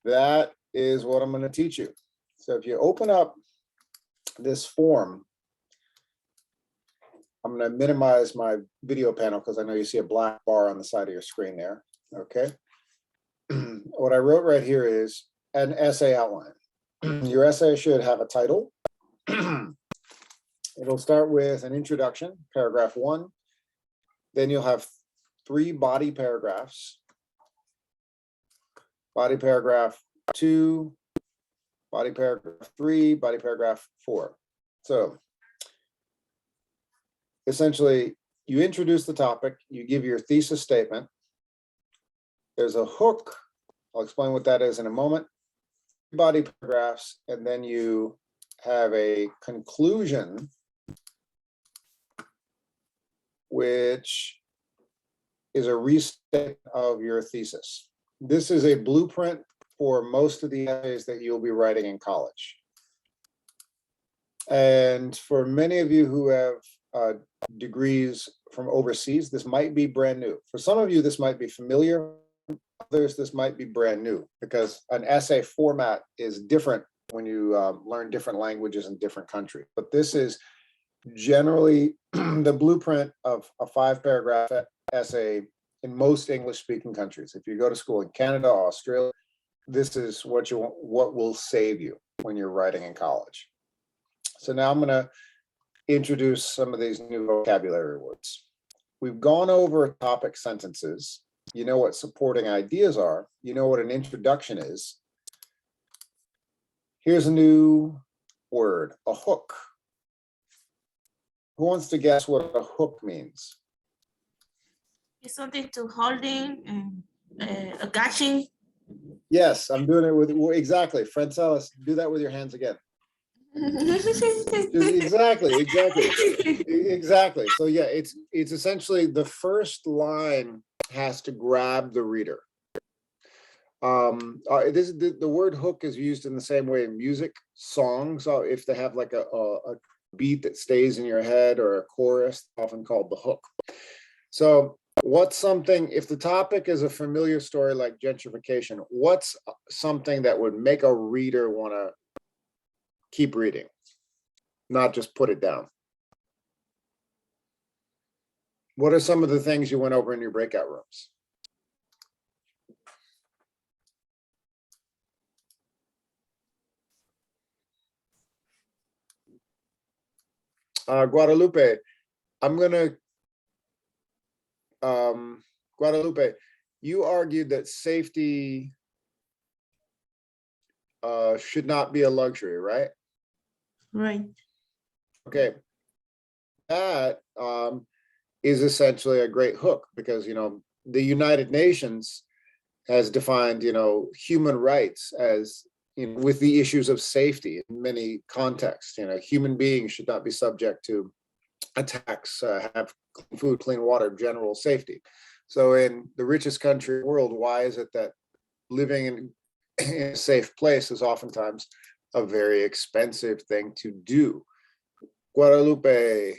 That is what I'm going to teach you. So if you open up this form, I'm going to minimize my video panel because I know you see a black bar on the side of your screen there. Okay. What I wrote right here is an essay outline. Your essay should have a title. It'll start with an introduction, paragraph 1. Then you'll have 3 body paragraphs. Body paragraph 2, body paragraph 3, body paragraph 4. So essentially, you introduce the topic, you give your thesis statement. There's a hook. I'll explain what that is in a moment. Body paragraphs, and then you have a conclusion, which is a restatement of your thesis. This is a blueprint for most of the essays that you'll be writing in college. And for many of you who have degrees from overseas, this might be brand new. For some of you, this might be familiar. Others, this might be brand new because an essay format is different when you learn different languages in different countries. But this is generally the blueprint of a 5-paragraph essay in most English-speaking countries. If you go to school in Canada or Australia, this is what will save you when you're writing in college. So now I'm going to introduce some of these new vocabulary words. We've gone over topic sentences. You know what supporting ideas are. You know what an introduction is. Here's a new word, a hook. Who wants to guess what a hook means? It's something to holding and attaching. Yes, I'm doing it with, exactly. Francelis, do that with your hands again. Exactly. So yeah, it's essentially the first line has to grab the reader. The word hook is used in the same way in music, songs. If they have like a beat that stays in your head or a chorus, often called the hook. So what's something, if the topic is a familiar story like gentrification, what's something that would make a reader want to keep reading, not just put it down? What are some of the things you went over in your breakout rooms? Guadalupe, Guadalupe, you argued that safety should not be a luxury, right? Right. Okay. That is essentially a great hook because, you know, the United Nations has defined, you know, human rights as, you know, with the issues of safety in many contexts. You know, human beings should not be subject to attacks, have clean food, clean water, general safety. So in the richest country in the world, why is it that living in a safe place is oftentimes a very expensive thing to do? Guadalupe,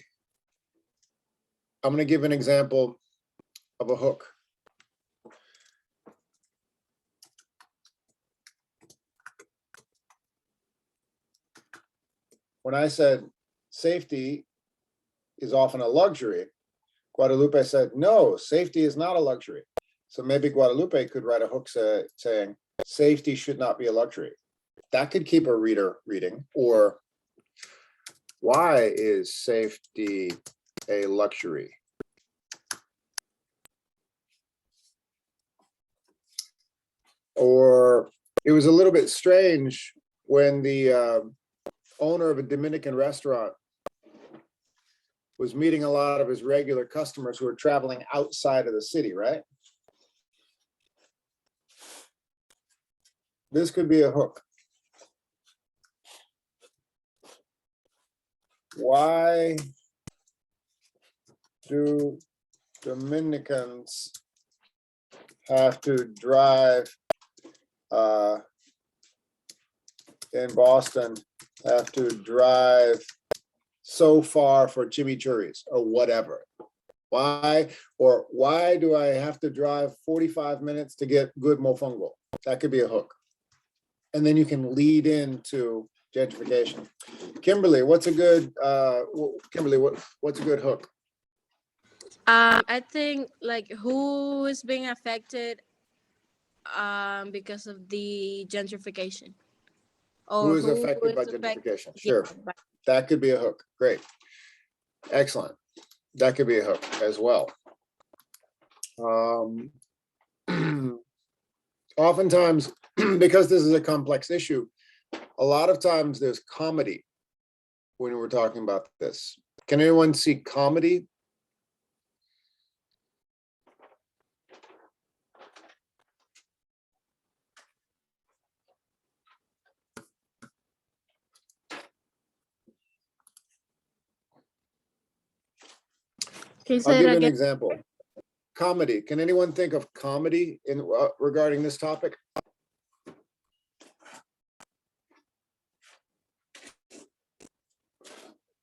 I'm going to give an example of a hook. When I said safety is often a luxury, Guadalupe said, no, safety is not a luxury. So maybe Guadalupe could write a hook saying, safety should not be a luxury. That could keep a reader reading. Or, why is safety a luxury? Or, it was a little bit strange when the owner of a Dominican restaurant was meeting a lot of his regular customers who are traveling outside of the city, right? This could be a hook. Why do Dominicans have to drive in Boston, have to drive so far for chimichurris or whatever. Why? Or why do I have to drive 45 minutes to get good mofongo? That could be a hook. And then you can lead into gentrification. Kimberly, what's a good what's a good hook? I think like who is being affected because of the gentrification. Who is affected by gentrification? Sure. That could be a hook. Great. Excellent. That could be a hook as well. Oftentimes, because this is a complex issue, a lot of times there's comedy when we're talking about this. Can anyone see comedy? I'll give you an example. Comedy. Can anyone think of comedy in regarding this topic?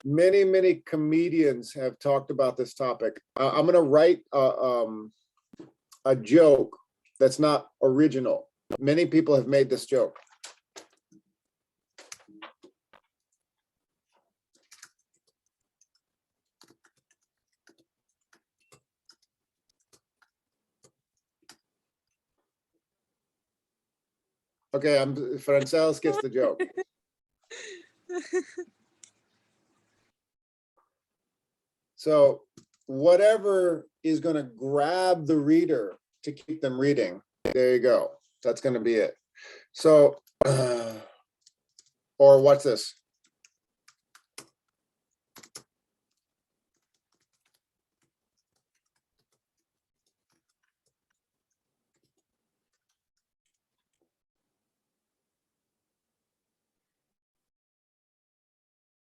Many comedians have talked about this topic. I'm going to write a joke that's not original. Many people have made this joke. Okay, Francelis gets the joke. So whatever is going to grab the reader to keep them reading, there you go. That's going to be it. So, or what's this?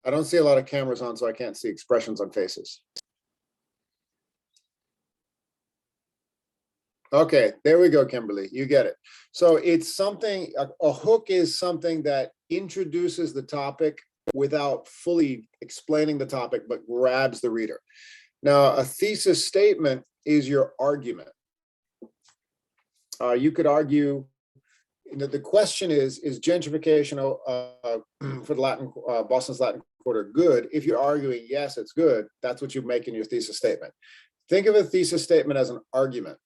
I don't see a lot of cameras on, so I can't see expressions on faces. Okay, there we go, Kimberly. You get it. So it's something, a hook is something that introduces the topic without fully explaining the topic, but grabs the reader. Now, a thesis statement is your argument. You could argue, the question is gentrification for the Boston's Latin Quarter good? If you're arguing, yes, it's good, that's what you make in your thesis statement. Think of a thesis statement as an argument.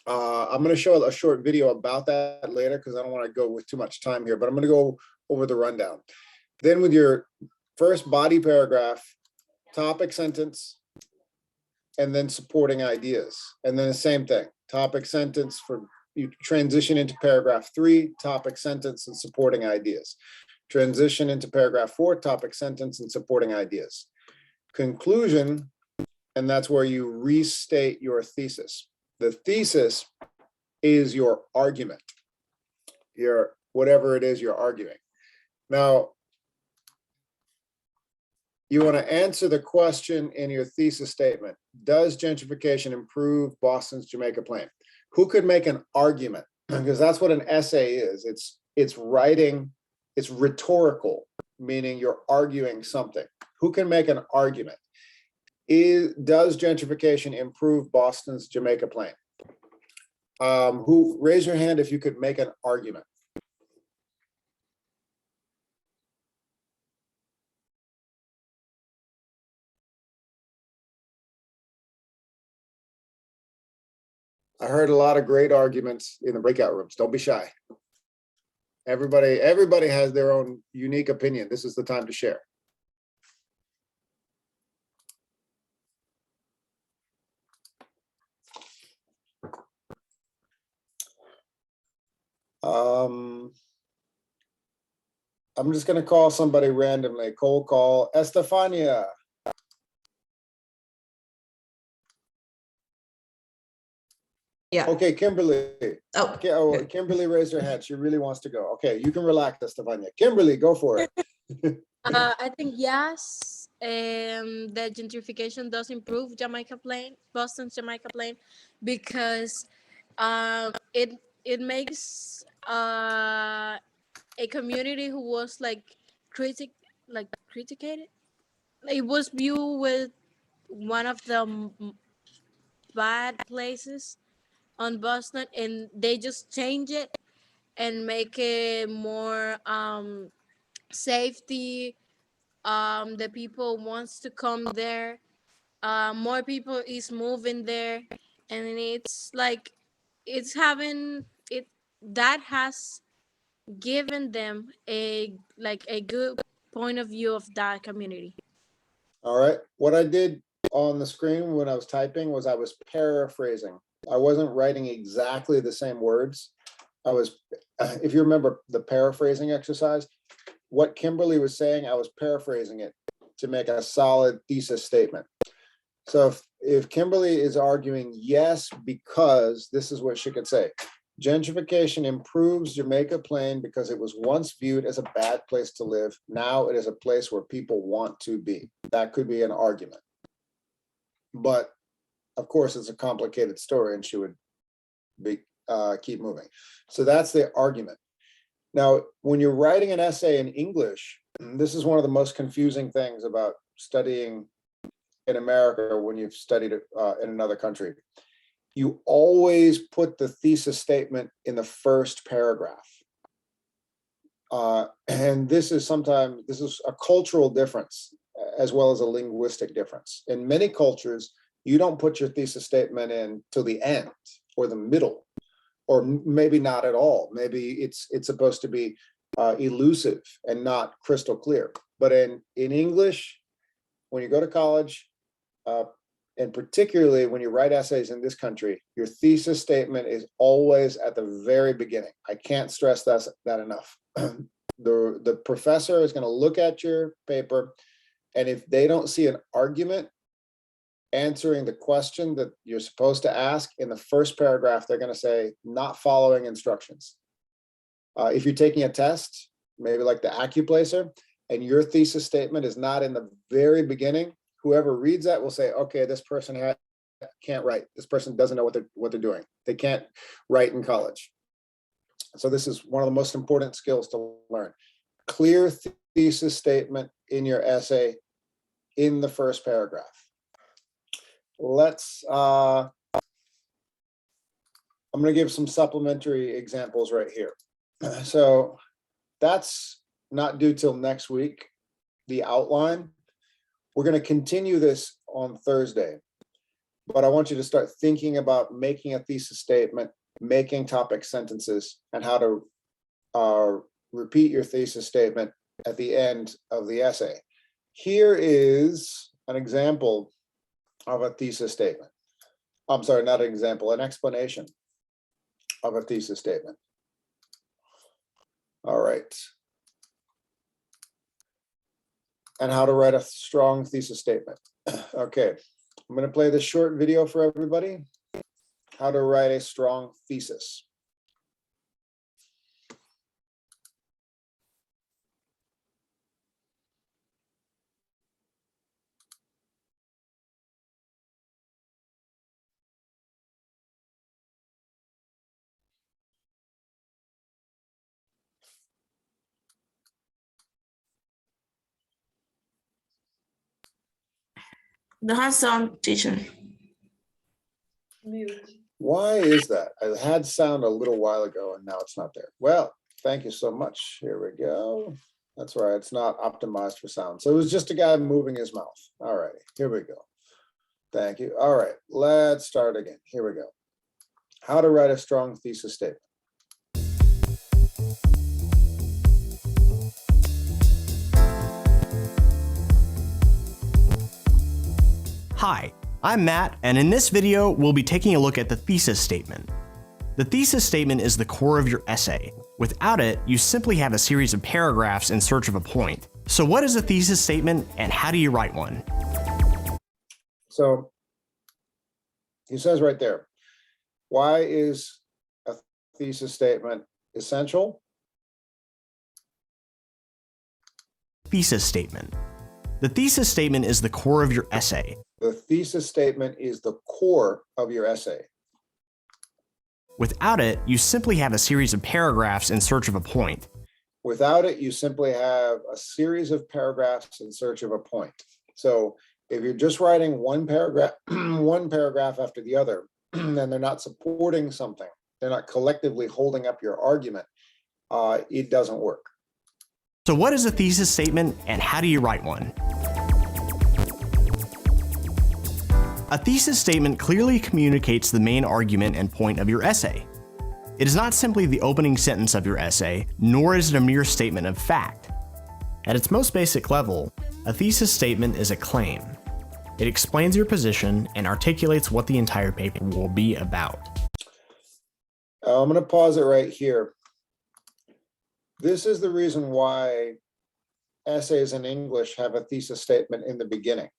I'm going to show a short video about that later because I don't want to go with too much time here, but I'm going to go over the rundown. Then with your first body paragraph, topic sentence, and then supporting ideas. And then the same thing, topic sentence for you transition into paragraph 3, topic sentence and supporting ideas. Transition into paragraph 4, topic sentence and supporting ideas. Conclusion, and that's where you restate your thesis. The thesis is your argument, your whatever it is you're arguing. Now, you want to answer the question in your thesis statement. Does gentrification improve Boston's Jamaica Plain? Who could make an argument? Because that's what an essay is. It's writing, it's rhetorical, meaning you're arguing something. Who can make an argument? Does gentrification improve Boston's Jamaica Plain? Who raise your hand if you could make an argument? I heard a lot of great arguments in the breakout rooms. Don't be shy. Everybody has their own unique opinion. This is the time to share. I'm just going to call somebody randomly. Cold call. Estefania. Yeah. Okay, Kimberly. Oh, okay, Kimberly raised her hand. She really wants to go. Okay, you can relax, Estefania. Kimberly, go for it. I think yes, that gentrification does improve Jamaica Plain, Boston's Jamaica Plain, because it makes a community who was like criticated. It was viewed with one of the bad places on Boston, and they just change it and make it more safety. The people wants to come there. More people is moving there, and it's like it's having it that has given them a good point of view of that community. All right. What I did on the screen when I was typing was I was paraphrasing. I wasn't writing exactly the same words. I was, if you remember the paraphrasing exercise, what Kimberly was saying, I was paraphrasing it to make a solid thesis statement. So if Kimberly is arguing yes, because this is what she could say. Gentrification improves Jamaica Plain because it was once viewed as a bad place to live. Now it is a place where people want to be. That could be an argument. But of course, it's a complicated story and she would be keep moving. So that's the argument. Now, when you're writing an essay in English, this is one of the most confusing things about studying in America when you've studied it in another country. You always put the thesis statement in the first paragraph. And this is a cultural difference as well as a linguistic difference. In many cultures, you don't put your thesis statement in till the end or the middle, or maybe not at all. Maybe it's supposed to be elusive and not crystal clear. But in English, when you go to college, and particularly when you write essays in this country, your thesis statement is always at the very beginning. I can't stress that enough. The professor is going to look at your paper, and if they don't see an argument answering the question that you're supposed to ask in the first paragraph, they're going to say, not following instructions. If you're taking a test, maybe like the AccuPlacer, and your thesis statement is not in the very beginning, whoever reads that will say, okay, this person can't write. This person doesn't know what they're doing. They can't write in college. So this is one of the most important skills to learn. Clear thesis statement in your essay in the first paragraph. I'm going to give some supplementary examples right here. So that's not due till next week, the outline. We're going to continue this on Thursday, but I want you to start thinking about making a thesis statement, making topic sentences, and how to repeat your thesis statement at the end of the essay. Here is an example of a thesis statement. I'm sorry, not an example, an explanation of a thesis statement. All right. And how to write a strong thesis statement. Okay, I'm going to play this short video for everybody. How to write a strong thesis. Don't have sound, teacher. Why is that? I had sound a little while ago and now it's not there. Well, thank you so much. Here we go. That's right. It's not optimized for sound. So it was just a guy moving his mouth. All right, here we go. Thank you. All right, let's start again. Here we go. How to write a strong thesis statement. Hi, I'm Matt, and in this video, we'll be taking a look at the thesis statement. The thesis statement is the core of your essay. Without it, you simply have a series of paragraphs in search of a point. So what is a thesis statement, and how do you write one? So he says right there, why is a thesis statement essential? Thesis statement. The thesis statement is the core of your essay. The thesis statement is the core of your essay. Without it, you simply have a series of paragraphs in search of a point. Without it, you simply have a series of paragraphs in search of a point. So if you're just writing one paragraph, one paragraph after the other, and they're not supporting something, they're not collectively holding up your argument, it doesn't work. So what is a thesis statement and how do you write one? A thesis statement clearly communicates the main argument and point of your essay. It is not simply the opening sentence of your essay, nor is it a mere statement of fact. At its most basic level, a thesis statement is a claim. It explains your position and articulates what the entire paper will be about. I'm going to pause it right here. This is the reason why essays in English have a thesis statement in the beginning.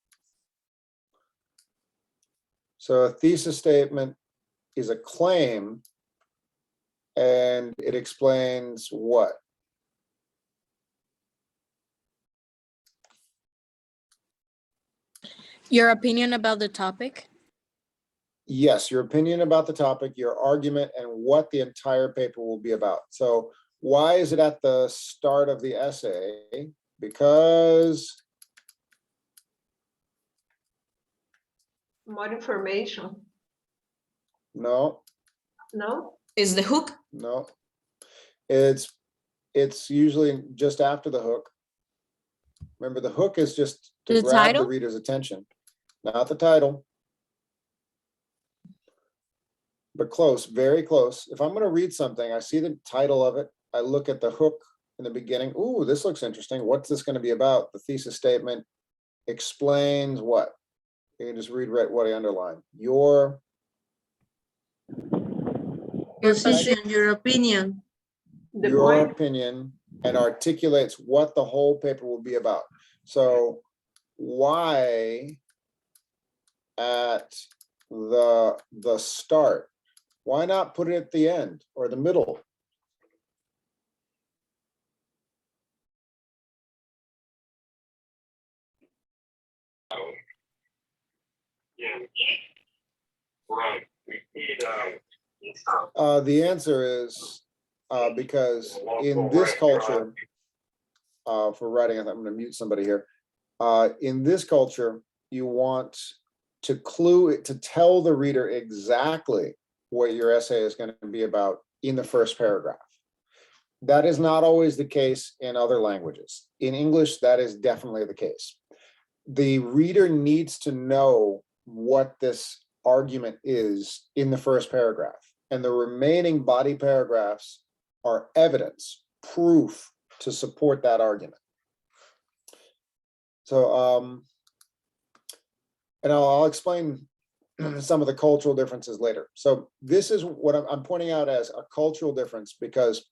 So a thesis statement is a claim, and it explains what? Your opinion about the topic? Yes, your opinion about the topic, your argument, and what the entire paper will be about. So why is it at the start of the essay? Because More information. no, No? Is the hook? no. It's usually just after the hook. Remember, the hook is just to The grab title? the reader's attention, not the title. But close, very close. If I'm going to read something, I see the title of it. I look at the hook in the beginning. Ooh, this looks interesting. What's this going to be about? The thesis statement explains what? You can just read what I underline. Your Position, your opinion. your opinion, and articulates what the whole paper will be about. So why at the start? Why not put it at the end or the middle? The answer is because in this culture, for writing, I'm going to mute somebody here. In this culture, you want to tell the reader exactly what your essay is going to be about in the first paragraph. That is not always the case in other languages. In English, that is definitely the case. The reader needs to know what this argument is in the first paragraph, and the remaining body paragraphs are evidence, proof to support that argument. So, and I'll explain some of the cultural differences later. So this is what I'm pointing out as a cultural difference, because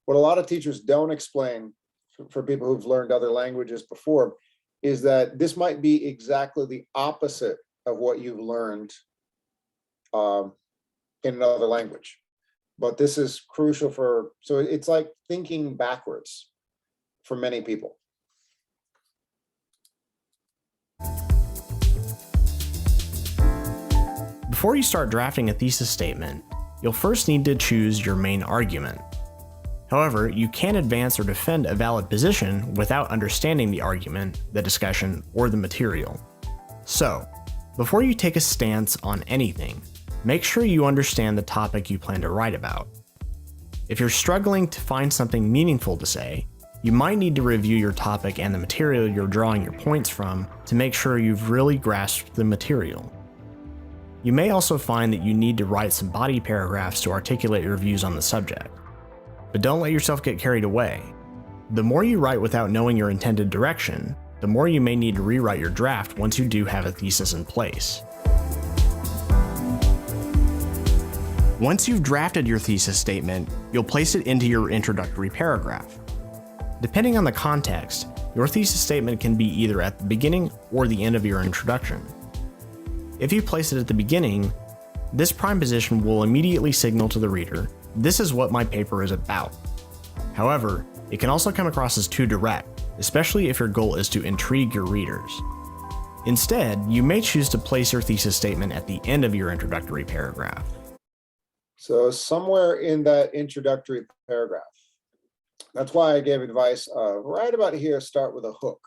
what a lot of teachers don't explain for people who've learned other languages before is that this might be exactly the opposite of what you've learned in another language. But this is crucial so it's like thinking backwards for many people. Before you start drafting a thesis statement, you'll first need to choose your main argument. However, you can't advance or defend a valid position without understanding the argument, the discussion, or the material. So, before you take a stance on anything, make sure you understand the topic you plan to write about. If you're struggling to find something meaningful to say, you might need to review your topic and the material you're drawing your points from to make sure you've really grasped the material. You may also find that you need to write some body paragraphs to articulate your views on the subject. But don't let yourself get carried away. The more you write without knowing your intended direction, the more you may need to rewrite your draft once you do have a thesis in place. Once you've drafted your thesis statement, you'll place it into your introductory paragraph. Depending on the context, your thesis statement can be either at the beginning or the end of your introduction. If you place it at the beginning, this prime position will immediately signal to the reader, "This is what my paper is about." However, it can also come across as too direct, especially if your goal is to intrigue your readers. Instead, you may choose to place your thesis statement at the end of your introductory paragraph. So somewhere in that introductory paragraph, that's why I gave advice of right about here, start with a hook,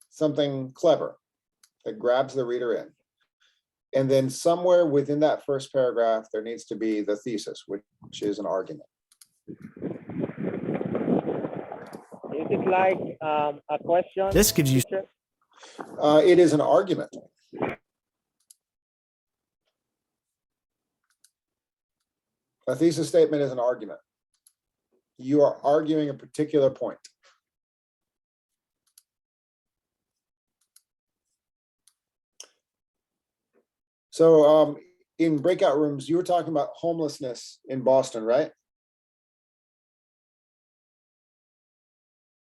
something clever that grabs the reader in. And then somewhere within that first paragraph, there needs to be the thesis, which is an argument. Is it like a question? This gives you... It is an argument. A thesis statement is an argument. You are arguing a particular point. So in breakout rooms, you were talking about homelessness in Boston, right?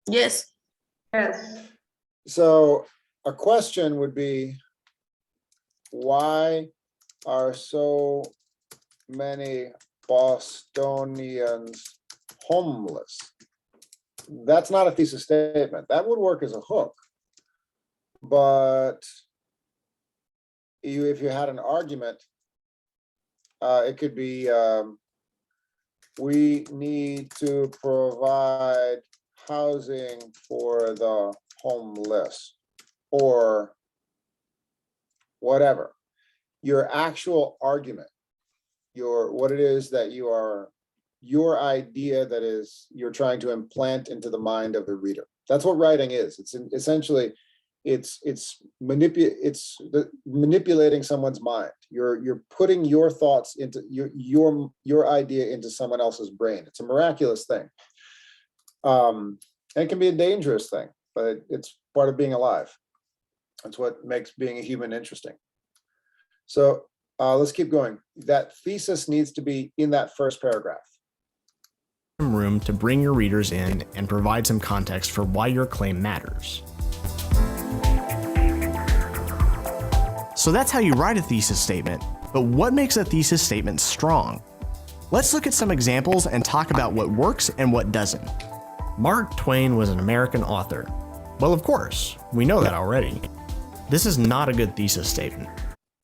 Yes. Yes. So a question would be, why are so many Bostonians homeless? That's not a thesis statement. That would work as a hook. But if you had an argument, it could be, we need to provide housing for the homeless, or whatever. Your actual argument, what it is that you are, your idea that is you're trying to implant into the mind of the reader. That's what writing is. It's essentially, it's manipulating someone's mind. You're putting your thoughts into your idea into someone else's brain. It's a miraculous thing. And it can be a dangerous thing, but it's part of being alive. That's what makes being a human interesting. So let's keep going. That thesis needs to be in that first paragraph. Room to bring your readers in and provide some context for why your claim matters. So that's how you write a thesis statement, but what makes a thesis statement strong? Let's look at some examples and talk about what works and what doesn't. Mark Twain was an American author. Well, of course, we know that already. This is not a good thesis statement.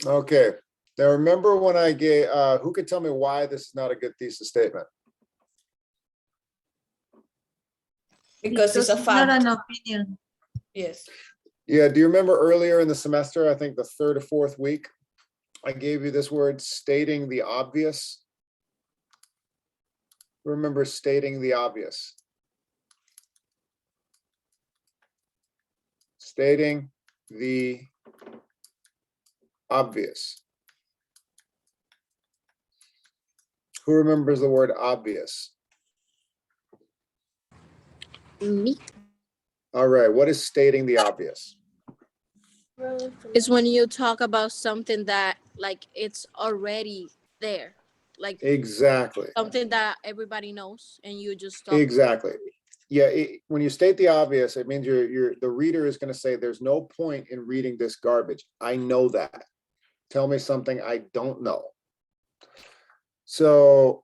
Okay, now remember when I gave, who could tell me why this is not a good thesis statement? Because it's a fact. Not an opinion. Yes. Yeah, do you remember earlier in the semester, I think the third or fourth week, I gave you this word, stating the obvious? Remember stating the obvious. Stating the obvious. Who remembers the word obvious? Me. All right, what is stating the obvious? It's when you talk about something that like it's already there, like Exactly. something that everybody knows, and you just talk. Exactly. Yeah, when you state the obvious, it means the reader is going to say, there's no point in reading this garbage. I know that. Tell me something I don't know. So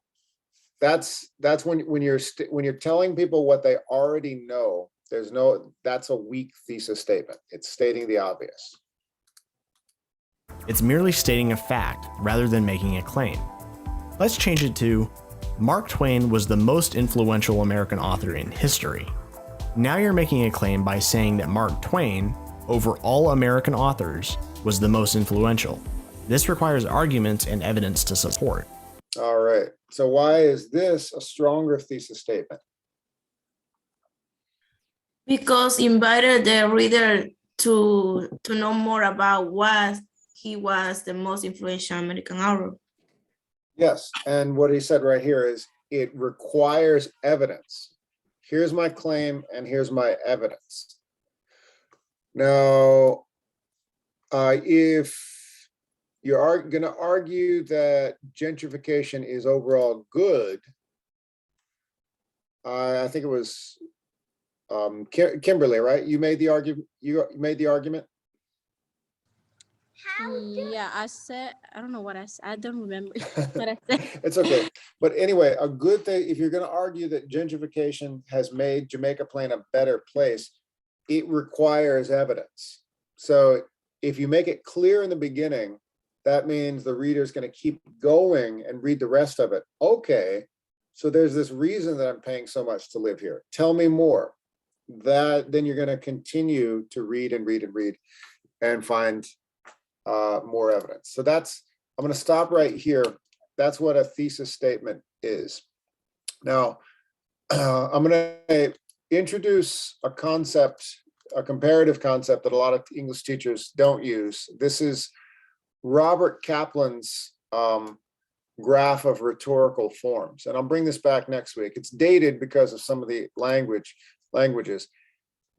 that's when you're telling people what they already know. That's a weak thesis statement. It's stating the obvious. It's merely stating a fact rather than making a claim. Let's change it to, Mark Twain was the most influential American author in history. Now you're making a claim by saying that Mark Twain, over all American authors, was the most influential. This requires arguments and evidence to support. All right. So why is this a stronger thesis statement? Because invited the reader to know more about why he was the most influential American author. Yes, and what he said right here is it requires evidence. Here's my claim and here's my evidence. Now, if you are going to argue that gentrification is overall good, I think it was Kimberly, right? You made the argument. You made the argument. Yeah, I said, I don't know what I said. I don't remember what I said. It's okay. But anyway, a good thing, if you're going to argue that gentrification has made Jamaica Plain a better place, it requires evidence. So if you make it clear in the beginning, that means the reader is going to keep going and read the rest of it. Okay, so there's this reason that I'm paying so much to live here. Tell me more. Then you're going to continue to read and read and read and find more evidence. So I'm going to stop right here. That's what a thesis statement is. Now, I'm going to introduce a concept, a comparative concept that a lot of English teachers don't use. This is Robert Kaplan's graph of rhetorical forms. And I'll bring this back next week. It's dated because of some of the languages.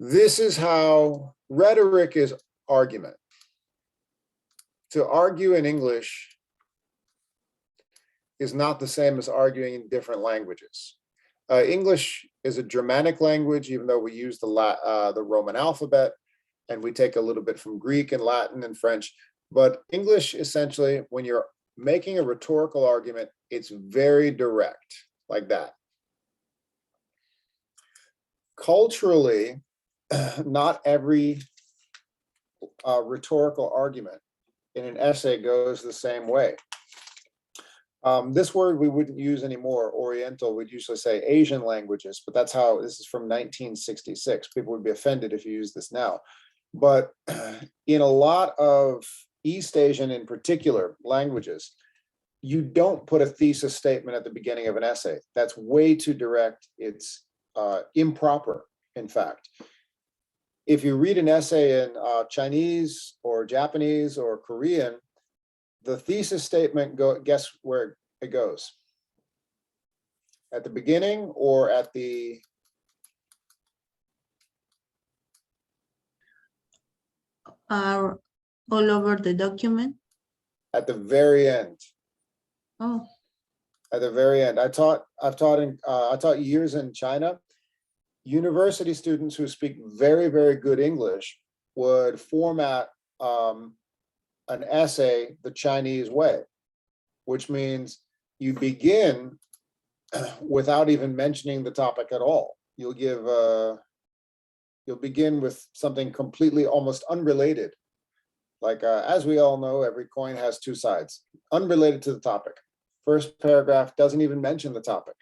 This is how rhetoric is argument. To argue in English is not the same as arguing in different languages. English is a Germanic language, even though we use the Roman alphabet, and we take a little bit from Greek and Latin and French. But English, essentially, when you're making a rhetorical argument, it's very direct, like that. Culturally, not every rhetorical argument in an essay goes the same way. This word we wouldn't use anymore, Oriental, we'd usually say Asian languages, but that's how, this is from 1966. People would be offended if you use this now. But in a lot of East Asian, in particular, languages, you don't put a thesis statement at the beginning of an essay. That's way too direct. It's improper, in fact. If you read an essay in Chinese or Japanese or Korean, the thesis statement, guess where it goes? At the beginning or at the... All over the document? At the very end. Oh. At the very end. I taught years in China. University students who speak very, very good English would format an essay the Chinese way, which means you begin without even mentioning the topic at all. You'll begin with something completely almost unrelated. Like, as we all know, every coin has two sides, unrelated to the topic. First paragraph doesn't even mention the topic.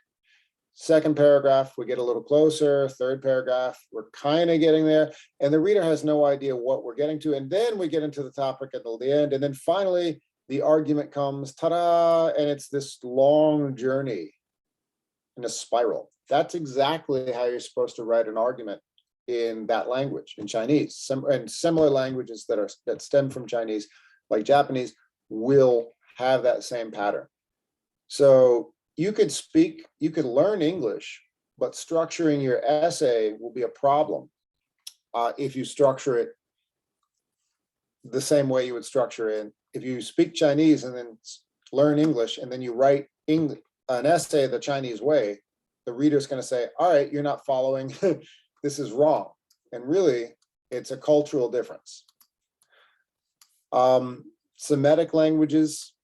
Second paragraph, we get a little closer. Third paragraph, we're kind of getting there. And the reader has no idea what we're getting to. And then we get into the topic at the end. And then finally, the argument comes, ta-da, and it's this long journey in a spiral. That's exactly how you're supposed to write an argument in that language, in Chinese. And similar languages that stem from Chinese, like Japanese, will have that same pattern. So you could learn English, but structuring your essay will be a problem if you structure it the same way you would structure it. If you speak Chinese and then learn English, and then you write an essay the Chinese way, the reader's going to say, all right, you're not following, this is wrong. And really, it's a cultural difference. Semitic languages,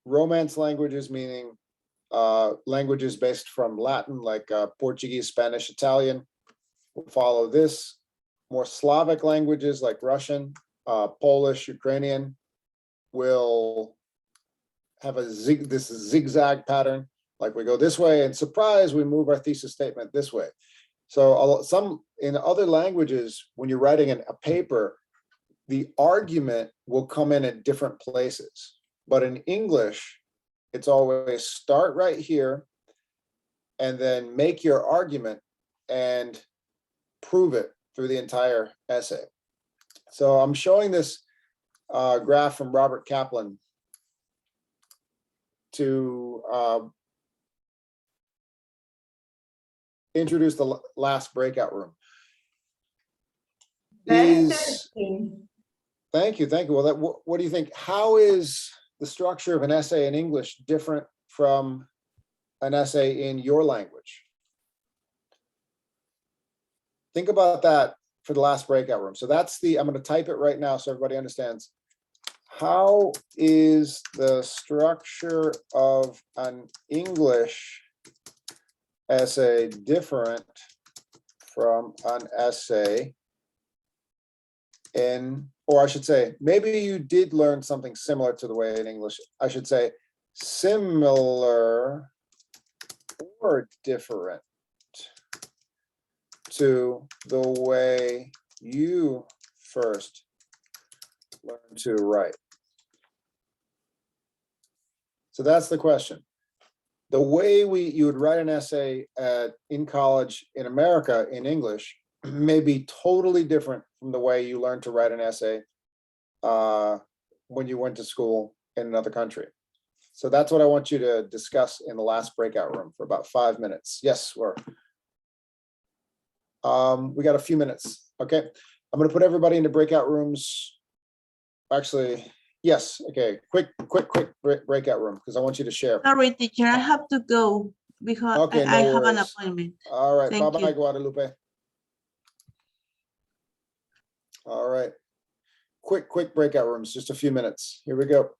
Romance languages, meaning languages based from Latin, like Portuguese, Spanish, Italian, will follow this. More Slavic languages like Russian, Polish, Ukrainian will have this zigzag pattern. Like we go this way, and surprise, we move our thesis statement this way. So in other languages, when you're writing a paper, the argument will come in at different places. But in English, it's always start right here and then make your argument and prove it through the entire essay. So I'm showing this graph from Robert Kaplan to introduce the last breakout room. Thank you. Well, what do you think? How is the structure of an essay in English different from an essay in your language? Think about that for the last breakout room. So I'm going to type it right now so everybody understands. How is the structure of an English essay different from an essay or I should say, maybe you did learn something similar to the way in English. I should say similar or different to the way you first learned to write. So that's the question. The way you would write an essay in college in America in English may be totally different from the way you learned to write an essay when you went to school in another country. So that's what I want you to discuss in the last breakout room for about 5 minutes. Yes, we got a few minutes. Okay, I'm going to put everybody into breakout rooms. Actually, yes. Okay, quick breakout room because I want you to share. Sorry, teacher, I have to go because Okay, I have an worries. appointment. All right, Thank bye-bye, you. Guadalupe. All right, quick breakout rooms, just a few minutes. Here we go.